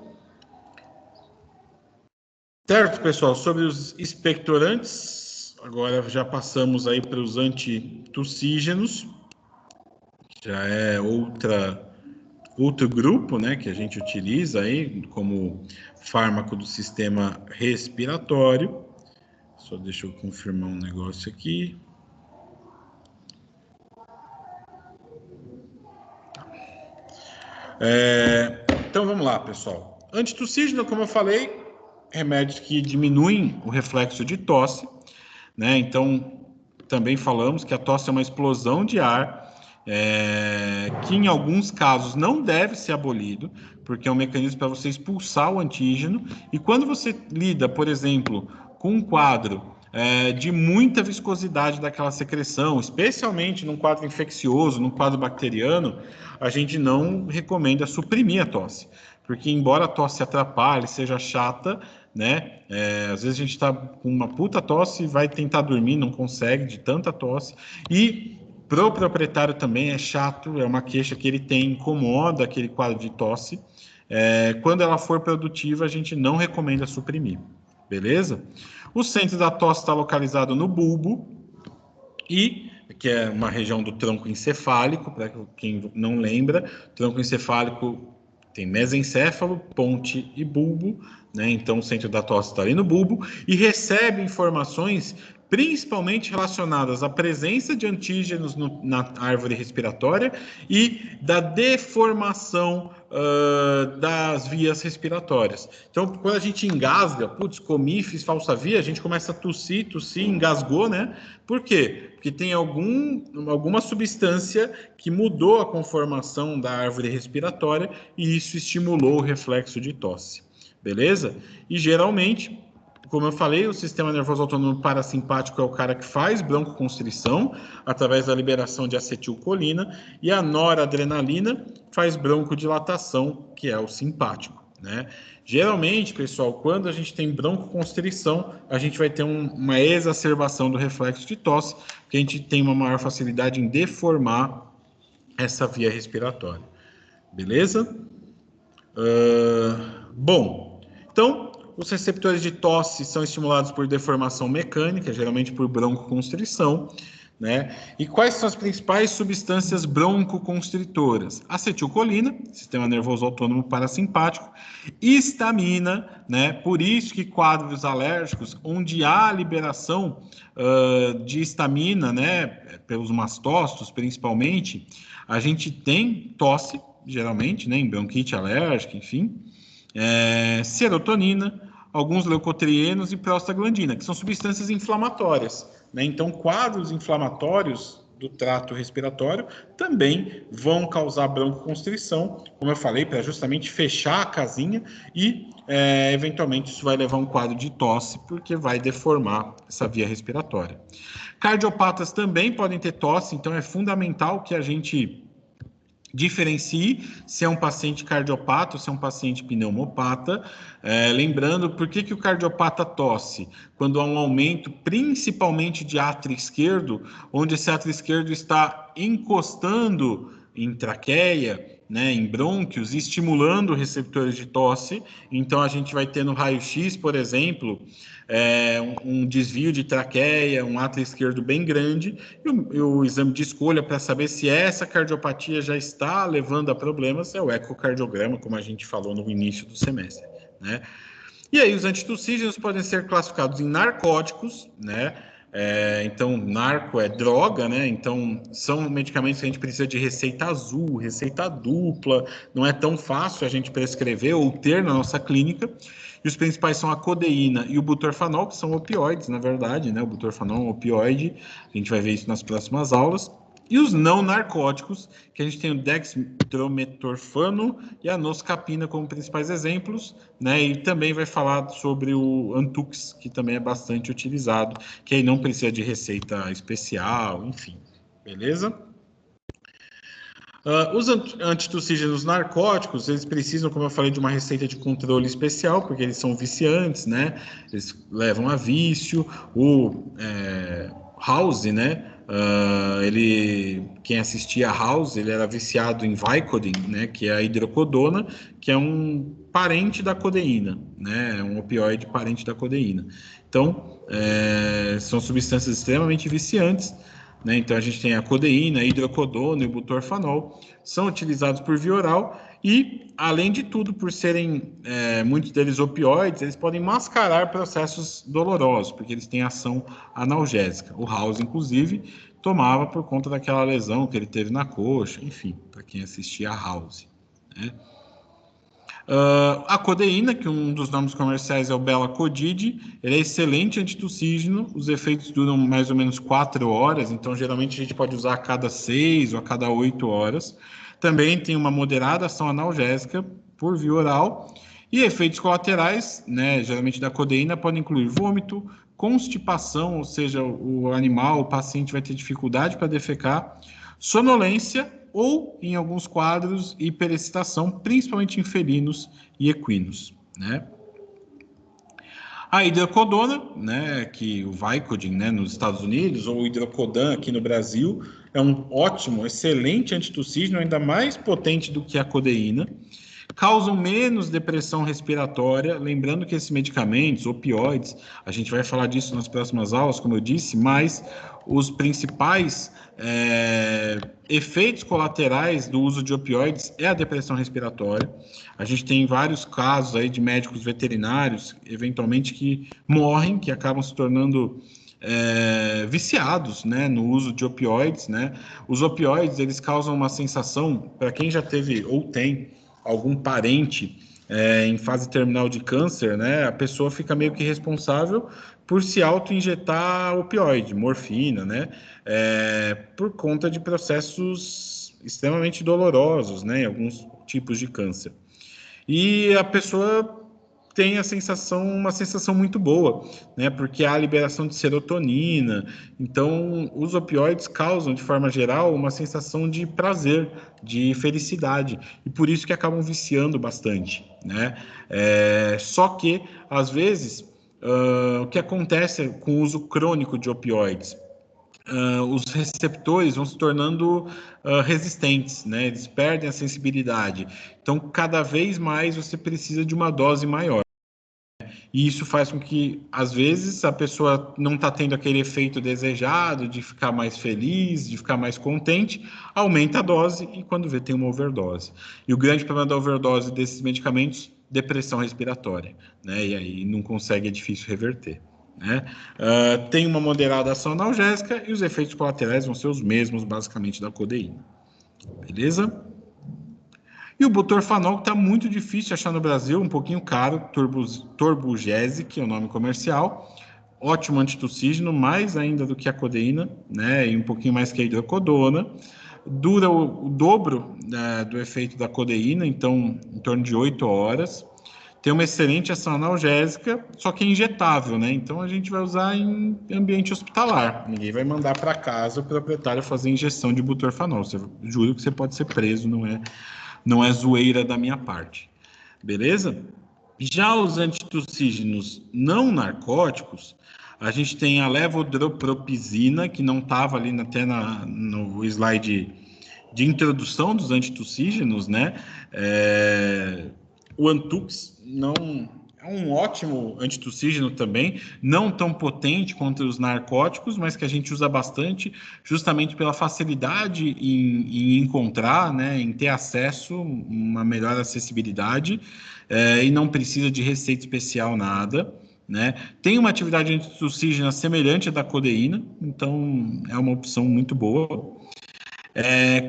Certo, pessoal, sobre os expectorantes, agora já passamos aí para os antitussígenos, já é outro grupo, né, que a gente utiliza aí como fármaco do sistema respiratório. Só deixa eu confirmar um negócio aqui. Então vamos lá, pessoal. Antitussígeno, como eu falei, remédios que diminuem o reflexo de tosse, né? Então, também falamos que a tosse é uma explosão de ar, que em alguns casos não deve ser abolido, porque é um mecanismo para você expulsar o antígeno. E quando você lida, por exemplo, com um quadro de muita viscosidade daquela secreção, especialmente num quadro infeccioso, num quadro bacteriano, a gente não recomenda suprimir a tosse, porque embora a tosse atrapalhe, seja chata, né? Às vezes a gente está com uma puta tosse e vai tentar dormir, não consegue de tanta tosse. E pro proprietário também é chato, é uma queixa que ele tem, incomoda aquele quadro de tosse. Quando ela for produtiva, a gente não recomenda suprimir, beleza? O centro da tosse está localizado no bulbo, que é uma região do tronco encefálico, para quem não lembra, tronco encefálico tem mesencéfalo, ponte e bulbo, né? Então o centro da tosse está ali no bulbo e recebe informações principalmente relacionadas à presença de antígenos na árvore respiratória e da deformação das vias respiratórias. Então, quando a gente engasga, putz, comi, fiz falsa via, a gente começa a tossir, engasgou, né? Por quê? Porque tem alguma substância que mudou a conformação da árvore respiratória e isso estimulou o reflexo de tosse. Beleza? E geralmente, como eu falei, o sistema nervoso autônomo parasimpático é o cara que faz broncoconstrição através da liberação de acetilcolina e a noradrenalina faz broncodilatação, que é o simpático, né? Geralmente, pessoal, quando a gente tem broncoconstrição, a gente vai ter uma exacerbação do reflexo de tosse, porque a gente tem uma maior facilidade em deformar essa via respiratória. Beleza? Bom, então, os receptores de tosse são estimulados por deformação mecânica, geralmente por broncoconstrição, né? E quais são as principais substâncias broncoconstritoras? Acetilcolina, sistema nervoso autônomo parasimpático, histamina, né? Por isso que quadros alérgicos, onde há liberação de histamina, né? Pelos mastócitos, principalmente, a gente tem tosse, geralmente, né? Em bronquite alérgica, enfim. Serotonina, alguns leucotrienos e prostaglandina, que são substâncias inflamatórias, né? Então, quadros inflamatórios do trato respiratório também vão causar broncoconstrição, como eu falei, para justamente fechar a casinha e, eventualmente, isso vai levar a um quadro de tosse, porque vai deformar essa via respiratória. Cardiopatas também podem ter tosse, então é fundamental que a gente diferencie se é um paciente cardiopata ou se é um paciente pneumopata. Lembrando, por que o cardiopata tosse? Quando há um aumento, principalmente de átrio esquerdo, onde esse átrio esquerdo está encostando em traqueia, né, em brônquios, estimulando receptores de tosse. Então, a gente vai ter no raio-x, por exemplo, um desvio de traqueia, um átrio esquerdo bem grande, e o exame de escolha para saber se essa cardiopatia já está levando a problemas é o ecocardiograma, como a gente falou no início do semestre, né? E aí os antitussígenos podem ser classificados em narcóticos, né? Então, narco é droga, né? Então, são medicamentos que a gente precisa de receita azul, receita dupla, não é tão fácil a gente prescrever ou ter na nossa clínica. E os principais são a codeína e o butorfanol, que são opioides, na verdade, né? O butorfanol é um opioide, a gente vai ver isso nas próximas aulas. E os não narcóticos, que a gente tem o dextrometorfano e a noscapina como principais exemplos, né? E também vai falar sobre o Antux, que também é bastante utilizado, que aí não precisa de receita especial, enfim. Beleza? Os antitussígenos narcóticos, eles precisam, como eu falei, de uma receita de controle especial, porque eles são viciantes, né? Eles levam a vício. O House, né? Quem assistia a House, ele era viciado em Vicodin, né? Que é a hidrocodona, que é um parente da codeína, né? É um opioide parente da codeína. Então, são substâncias extremamente viciantes, né? Então, a gente tem a codeína, a hidrocodona e o butorfanol, são utilizados por via oral e, além de tudo, por serem muitos deles opioides, eles podem mascarar processos dolorosos, porque eles têm ação analgésica. O House, inclusive, tomava por conta daquela lesão que ele teve na coxa, enfim, para quem assistia a House, né? A codeína, que um dos nomes comerciais é o Belacodid, ele é excelente antitussígeno, os efeitos duram mais ou menos 4 horas, então geralmente a gente pode usar a cada 6 ou a cada 8 horas. Também tem uma moderada ação analgésica por via oral, e efeitos colaterais, né, geralmente da codeína, podem incluir vômito, constipação, ou seja, o animal, o paciente vai ter dificuldade para defecar, sonolência, ou, em alguns quadros, hiperexcitação, principalmente em felinos e equinos, né? A hidrocodona, né, que o Vicodin, né, nos Estados Unidos, ou o hidrocodan aqui no Brasil, é um ótimo, excelente antitussígeno, ainda mais potente do que a codeína. Causam menos depressão respiratória, lembrando que esses medicamentos, opioides, a gente vai falar disso nas próximas aulas, como eu disse, mas os principais efeitos colaterais do uso de opioides é a depressão respiratória. A gente tem vários casos aí de médicos veterinários, eventualmente, que morrem, que acabam se tornando viciados, né, no uso de opioides, né? Os opioides, eles causam uma sensação, para quem já teve ou tem algum parente em fase terminal de câncer, né, a pessoa fica meio que responsável por se auto-injetar opioide, morfina, né, por conta de processos extremamente dolorosos, né, em alguns tipos de câncer. E a pessoa tem uma sensação muito boa, né? Porque há a liberação de serotonina. Então, os opioides causam, de forma geral, uma sensação de prazer, de felicidade. E por isso que acabam viciando bastante, né? Só que, às vezes, o que acontece com o uso crônico de opioides? Os receptores vão se tornando resistentes, né? Eles perdem a sensibilidade. Então, cada vez mais você precisa de uma dose maior. E isso faz com que, às vezes, a pessoa não está tendo aquele efeito desejado de ficar mais feliz, de ficar mais contente, aumenta a dose e, quando vê, tem uma overdose. E o grande problema da overdose desses medicamentos, depressão respiratória, né? E aí não consegue, é difícil reverter, né? Tem uma moderada ação analgésica e os efeitos colaterais vão ser os mesmos, basicamente, da codeína. Beleza? E o butorfanol, que está muito difícil de achar no Brasil, um pouquinho caro, Torbugese, que é o nome comercial, ótimo antitussígeno, mais ainda do que a codeína, né, e um pouquinho mais que a hidrocodona. Dura o dobro do efeito da codeína, então em torno de 8 horas. Tem uma excelente ação analgésica, só que é injetável, né? Então a gente vai usar em ambiente hospitalar. Ninguém vai mandar para casa o proprietário fazer injeção de butorfanol. Juro que você pode ser preso, não é zoeira da minha parte. Beleza? Já os antitussígenos não narcóticos, a gente tem a levodoropropizina, que não estava ali até no slide de introdução dos antitussígenos, né? O Antux não é um ótimo antitussígeno também, não tão potente quanto os narcóticos, mas que a gente usa bastante, justamente pela facilidade em encontrar, né, em ter acesso, uma melhor acessibilidade, e não precisa de receita especial, nada. Né? Tem uma atividade antitussígena semelhante à da codeína, então é uma opção muito boa.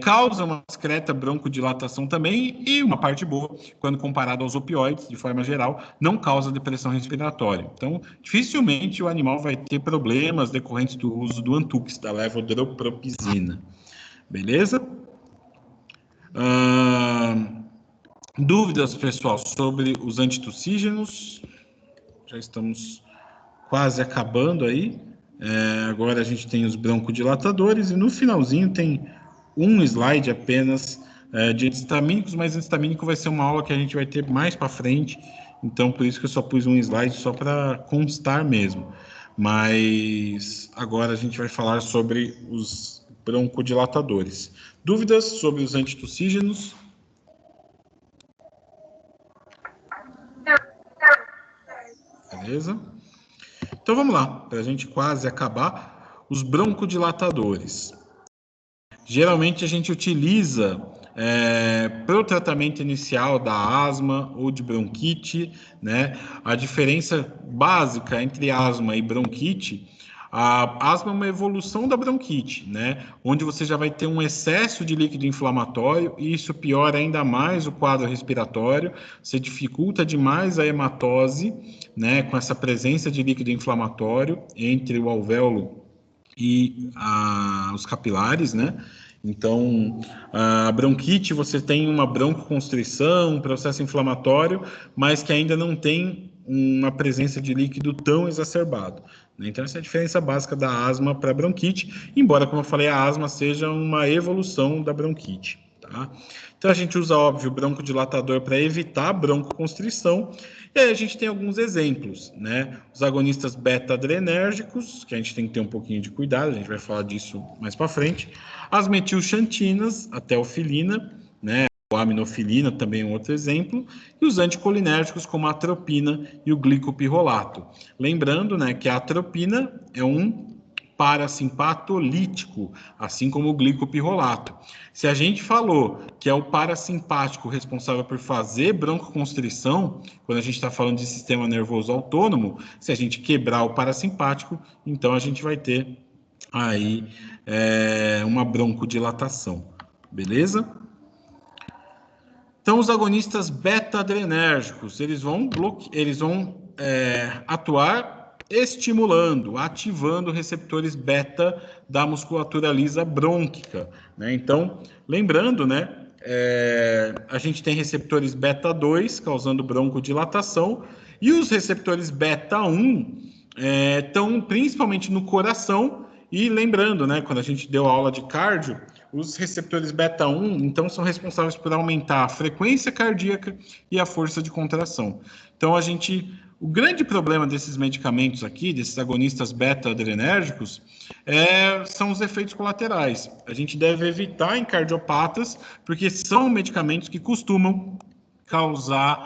Causa uma discreta broncodilatação também, e uma parte boa, quando comparado aos opioides, de forma geral, não causa depressão respiratória. Então, dificilmente o animal vai ter problemas decorrentes do uso do Antux, da levodoropropizina. Beleza? Dúvidas, pessoal, sobre os antitussígenos? Já estamos quase acabando aí. Agora a gente tem os broncodilatadores, e no finalzinho tem um slide apenas de antistamínicos, mas antistamínico vai ser uma aula que a gente vai ter mais para frente, então por isso que eu só pus um slide só para constar mesmo. Mas agora a gente vai falar sobre os broncodilatadores. Dúvidas sobre os antitussígenos? Beleza? Então vamos lá, para a gente quase acabar, os broncodilatadores. Geralmente a gente utiliza para o tratamento inicial da asma ou de bronquite, né? A diferença básica entre asma e bronquite, a asma é uma evolução da bronquite, né? Onde você já vai ter um excesso de líquido inflamatório e isso piora ainda mais o quadro respiratório, você dificulta demais a hematose, né? Com essa presença de líquido inflamatório entre o alvéolo e os capilares, né? Então, a bronquite, você tem uma broncoconstrição, um processo inflamatório, mas que ainda não tem uma presença de líquido tão exacerbado. Né? Então, essa é a diferença básica da asma para a bronquite, embora, como eu falei, a asma seja uma evolução da bronquite. Tá? Então, a gente usa, óbvio, o broncodilatador para evitar a broncoconstrição. E aí a gente tem alguns exemplos, né? Os agonistas beta-adrenérgicos, que a gente tem que ter um pouquinho de cuidado, a gente vai falar disso mais para frente. As metilxantinas, a teofilina, né? O aminofilina também é um outro exemplo. E os anticolinérgicos, como a atropina e o glicopirrolato. Lembrando, né, que a atropina é um parasimpatolítico, assim como o glicopirrolato. Se a gente falou que é o parasimpático responsável por fazer broncoconstrição, quando a gente está falando de sistema nervoso autônomo, se a gente quebrar o parasimpático, então a gente vai ter aí uma broncodilatação, beleza? Então, os agonistas beta-adrenérgicos, eles vão atuar estimulando, ativando receptores beta da musculatura lisa brônquica, né? Então, lembrando, né, a gente tem receptores beta 2 causando broncodilatação e os receptores beta 1 estão principalmente no coração. E lembrando, né, quando a gente deu aula de cardio, os receptores beta 1, então, são responsáveis por aumentar a frequência cardíaca e a força de contração. Então, o grande problema desses medicamentos aqui, desses agonistas beta-adrenérgicos, são os efeitos colaterais. A gente deve evitar em cardiopatas, porque são medicamentos que costumam causar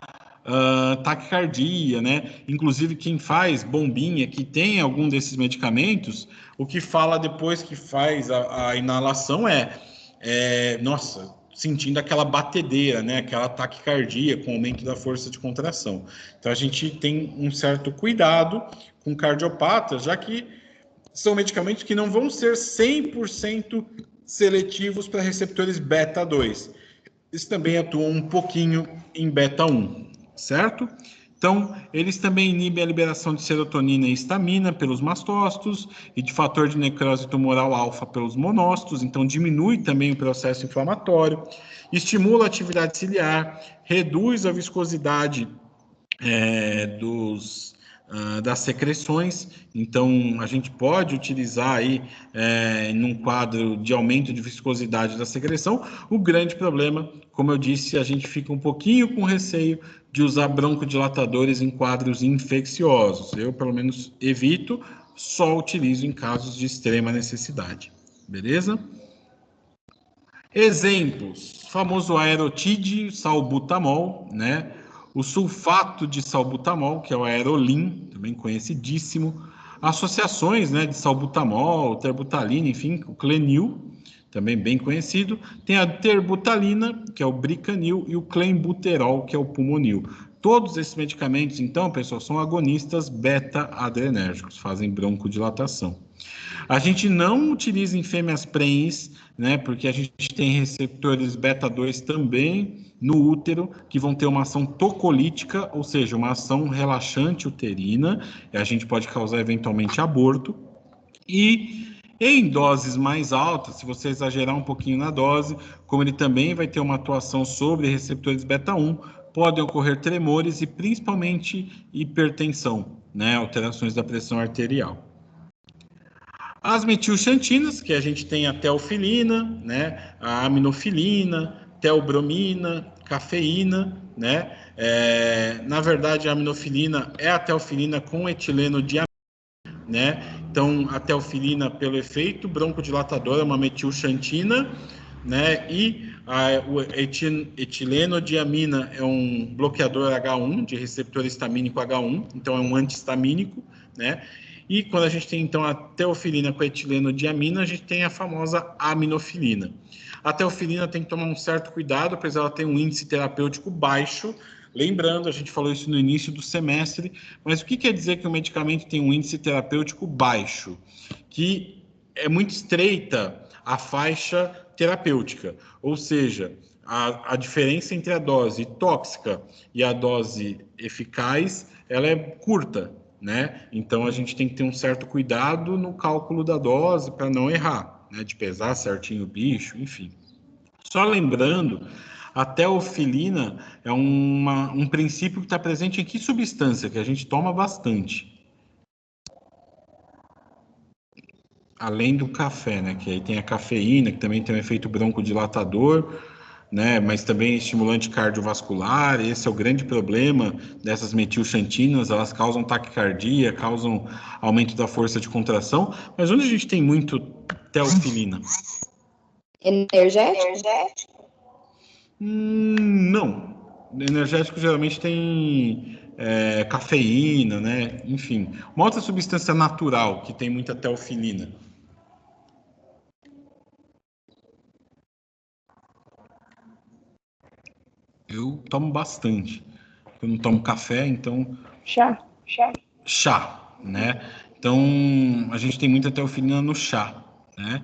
taquicardia, né? Inclusive, quem faz bombinha, que tem algum desses medicamentos, o que fala depois que faz a inalação nossa, sentindo aquela batedeira, né? Aquela taquicardia com aumento da força de contração. Então, a gente tem um certo cuidado com cardiopatas, já que são medicamentos que não vão ser 100% seletivos para receptores beta 2. Eles também atuam um pouquinho em beta 1, certo? Então, eles também inibem a liberação de serotonina e histamina pelos mastócitos e de fator de necrose tumoral alfa pelos monócitos, então diminui também o processo inflamatório, estimula a atividade ciliar, reduz a viscosidade das secreções, então a gente pode utilizar aí num quadro de aumento de viscosidade da secreção. O grande problema, como eu disse, a gente fica um pouquinho com receio de usar broncodilatadores em quadros infecciosos. Eu, pelo menos, evito, só utilizo em casos de extrema necessidade. Beleza? Exemplos: famoso aerotide, salbutamol, né? O sulfato de salbutamol, que é o aerolim, também conhecidíssimo. Associações, né, de salbutamol, terbutalina, enfim, o clenil, também bem conhecido. Tem a terbutalina, que é o bricanil, e o clenbuterol, que é o pulmonil. Todos esses medicamentos, então, pessoal, são agonistas beta-adrenérgicos, fazem broncodilatação. A gente não utiliza em fêmeas prens, né, porque a gente tem receptores beta-2 também no útero, que vão ter uma ação tocolítica, ou seja, uma ação relaxante uterina, e a gente pode causar eventualmente aborto. E em doses mais altas, se você exagerar um pouquinho na dose, como ele também vai ter uma atuação sobre receptores beta-1, podem ocorrer tremores e principalmente hipertensão, né, alterações da pressão arterial. As metilxantinas, que a gente tem a teofilina, né, a aminofilina, teobromina, cafeína, né? Na verdade, a aminofilina é a teofilina com etileno diamina, né? Então, a teofilina, pelo efeito broncodilatador, é uma metilxantina, né? E o etileno-diamina é um bloqueador H1, de receptor histamínico H1, então é um antihistamínico, né? E quando a gente tem, então, a teofilina com etileno-diamina, a gente tem a famosa aminofilina. A teofilina tem que tomar um certo cuidado, pois ela tem um índice terapêutico baixo. Lembrando, a gente falou isso no início do semestre, mas o que quer dizer que o medicamento tem um índice terapêutico baixo? Que é muito estreita a faixa terapêutica, ou seja, a diferença entre a dose tóxica e a dose eficaz, ela é curta, né? Então a gente tem que ter um certo cuidado no cálculo da dose para não errar, né? De pesar certinho o bicho, enfim. Só lembrando, a teofilina é um princípio que está presente em que substância? Que a gente toma bastante. Além do café, né? Que aí tem a cafeína, que também tem um efeito broncodilatador, né? Mas também estimulante cardiovascular. Esse é o grande problema dessas metilxantinas. Elas causam taquicardia, causam aumento da força de contração. Mas onde a gente tem muito teofilina? Energético? Não. Energético geralmente tem cafeína, né? Enfim. Uma outra substância natural que tem muita teofilina. Eu tomo bastante. Eu não tomo café, então... Chá, né? Então, a gente tem muita teofilina no chá, né?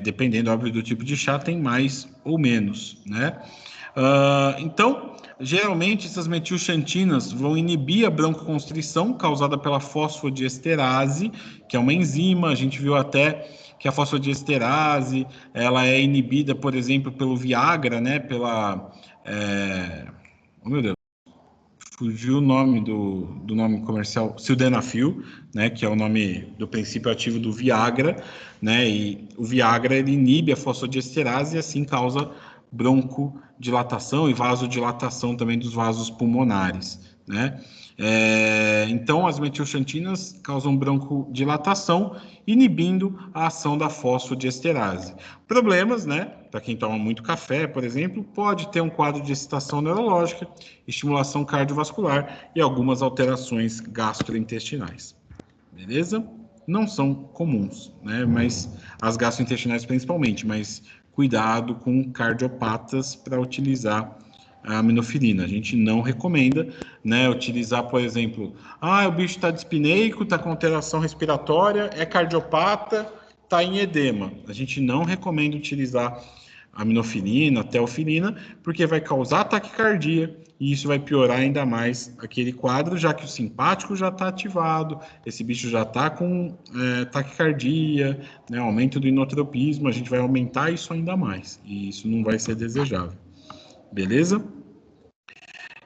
Dependendo, óbvio, do tipo de chá, tem mais ou menos, né? Então, geralmente, essas metilxantinas vão inibir a broncoconstrição causada pela fosfodiesterase, que é uma enzima. A gente viu até que a fosfodiesterase, ela é inibida, por exemplo, pelo Viagra, né? Oh, meu Deus. Fugiu o nome do nome comercial, Sildenafil, né, que é o nome do princípio ativo do Viagra, né, e o Viagra ele inibe a fosfodiesterase e assim causa broncodilatação e vasodilatação também dos vasos pulmonares, né. Então, as metilxantinas causam broncodilatação, inibindo a ação da fosfodiesterase. Problemas, né? Para quem toma muito café, por exemplo, pode ter um quadro de excitação neurológica, estimulação cardiovascular e algumas alterações gastrointestinais. Beleza? Não são comuns, né? Mas as gastrointestinais principalmente, mas cuidado com cardiopatas para utilizar a aminofilina. A gente não recomenda, né, utilizar, por exemplo, o bicho está dispineico, está com alteração respiratória, é cardiopata, está em edema. A gente não recomenda utilizar aminofilina, teofilina, porque vai causar taquicardia e isso vai piorar ainda mais aquele quadro, já que o simpático já está ativado, esse bicho já está com taquicardia, né, aumento do inotropismo, a gente vai aumentar isso ainda mais e isso não vai ser desejável. Beleza?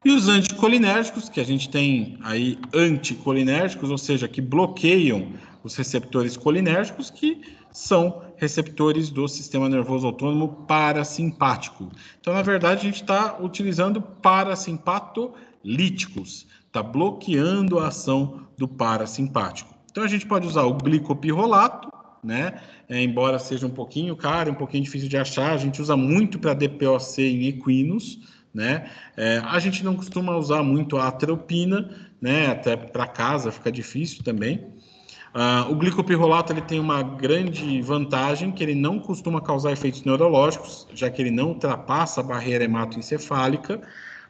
E os anticolinérgicos, que a gente tem aí anticolinérgicos, ou seja, que bloqueiam os receptores colinérgicos, que são receptores do sistema nervoso autônomo parasimpático. Então, na verdade, a gente está utilizando parasimpatolíticos, está bloqueando a ação do parasimpático. Então, a gente pode usar o glicopirrolato, né? Embora seja um pouquinho caro, um pouquinho difícil de achar, a gente usa muito para DPOC em equinos, né? A gente não costuma usar muito a atropina, né? Até para casa fica difícil também. O glicopirrolato ele tem uma grande vantagem, que ele não costuma causar efeitos neurológicos, já que ele não ultrapassa a barreira hematoencefálica.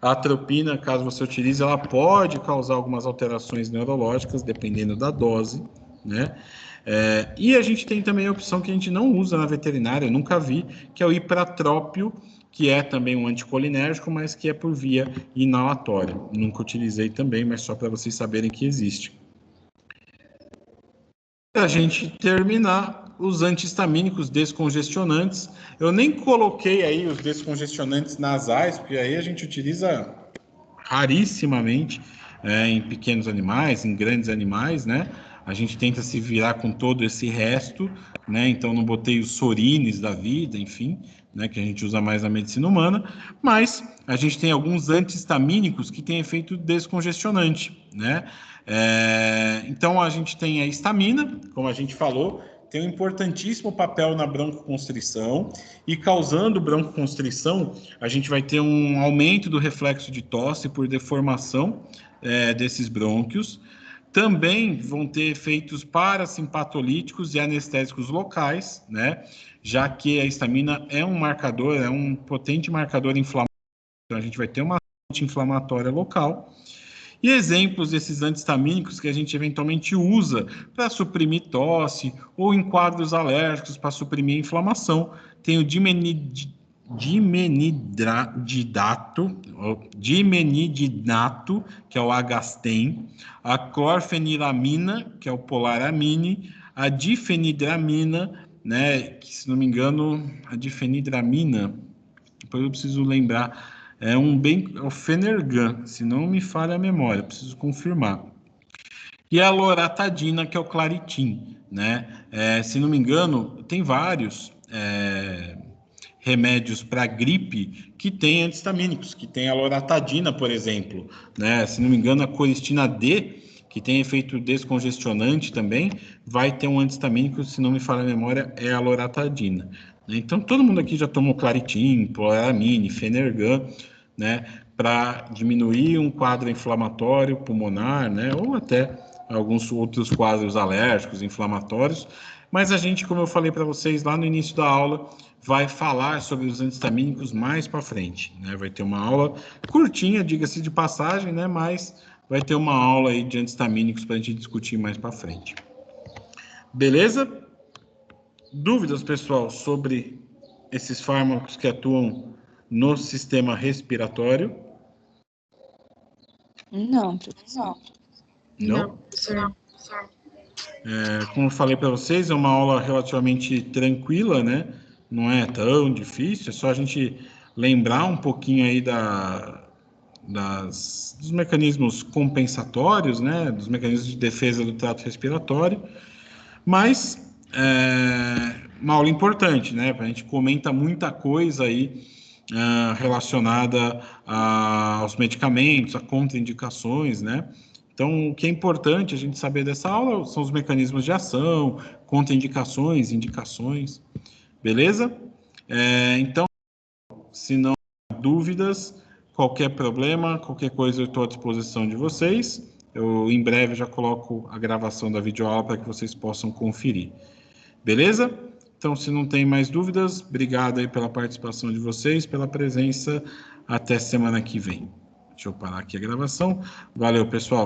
A atropina, caso você utilize, ela pode causar algumas alterações neurológicas, dependendo da dose, né? E a gente tem também a opção que a gente não usa na veterinária, eu nunca vi, que é o ipratrópio, que é também um anticolinérgico, mas que é por via inalatória. Nunca utilizei também, mas só para vocês saberem que existe. Para a gente terminar, os antihistamínicos descongestionantes. Eu nem coloquei aí os descongestionantes nasais, porque aí a gente utiliza rarissimamente em pequenos animais, em grandes animais, né? A gente tenta se virar com todo esse resto, né? Então não botei os sorines da vida, enfim, né? Que a gente usa mais na medicina humana, mas a gente tem alguns antihistamínicos que têm efeito descongestionante, né? Então a gente tem a histamina, como a gente falou, tem um importantíssimo papel na broncoconstrição e causando broncoconstrição, a gente vai ter um aumento do reflexo de tosse por deformação desses brônquios. Também vão ter efeitos parasimpatolíticos e anestésicos locais, né? Já que a histamina é um marcador, é um potente marcador inflamatório, então a gente vai ter uma anti-inflamatória local. E exemplos desses antihistamínicos que a gente eventualmente usa para suprimir tosse ou em quadros alérgicos para suprimir a inflamação. Tem o dimenidato, que é o Agastem, a clorfeniramina, que é o Polaramine, a difenidramina, né, que se não me engano, a difenidramina, depois eu preciso lembrar, é o Fenergan, se não me falha a memória, preciso confirmar. E a loratadina, que é o Claritin, né? Se não me engano, tem vários remédios para gripe que tem antihistamínicos, que tem a loratadina, por exemplo, né? Se não me engano, a coristina D, que tem efeito descongestionante também, vai ter um antihistamínico, se não me falha a memória, é a loratadina. Então, todo mundo aqui já tomou Claritin, Polaramine, Fenergan, né, para diminuir um quadro inflamatório pulmonar, né, ou até alguns outros quadros alérgicos, inflamatórios. Mas a gente, como eu falei para vocês lá no início da aula, vai falar sobre os antihistamínicos mais para frente, né? Vai ter uma aula curtinha, diga-se de passagem, né, mas vai ter uma aula aí de antihistamínicos para a gente discutir mais para frente. Beleza? Dúvidas, pessoal, sobre esses fármacos que atuam no sistema respiratório? Não, professor. Não? Professor. Como eu falei para vocês, é uma aula relativamente tranquila, né? Não é tão difícil, é só a gente lembrar um pouquinho aí dos mecanismos compensatórios, né? Dos mecanismos de defesa do trato respiratório. Mas uma aula importante, né? A gente comenta muita coisa aí relacionada aos medicamentos, a contraindicações, né? Então, o que é importante a gente saber dessa aula são os mecanismos de ação, contraindicações, indicações, beleza? Então, se não há dúvidas, qualquer problema, qualquer coisa, eu estou à disposição de vocês. Eu, em breve, já coloco a gravação da videoaula para que vocês possam conferir. Beleza? Então, se não tem mais dúvidas, obrigado aí pela participação de vocês, pela presença. Até semana que vem. Deixa eu parar aqui a gravação. Valeu, pessoal.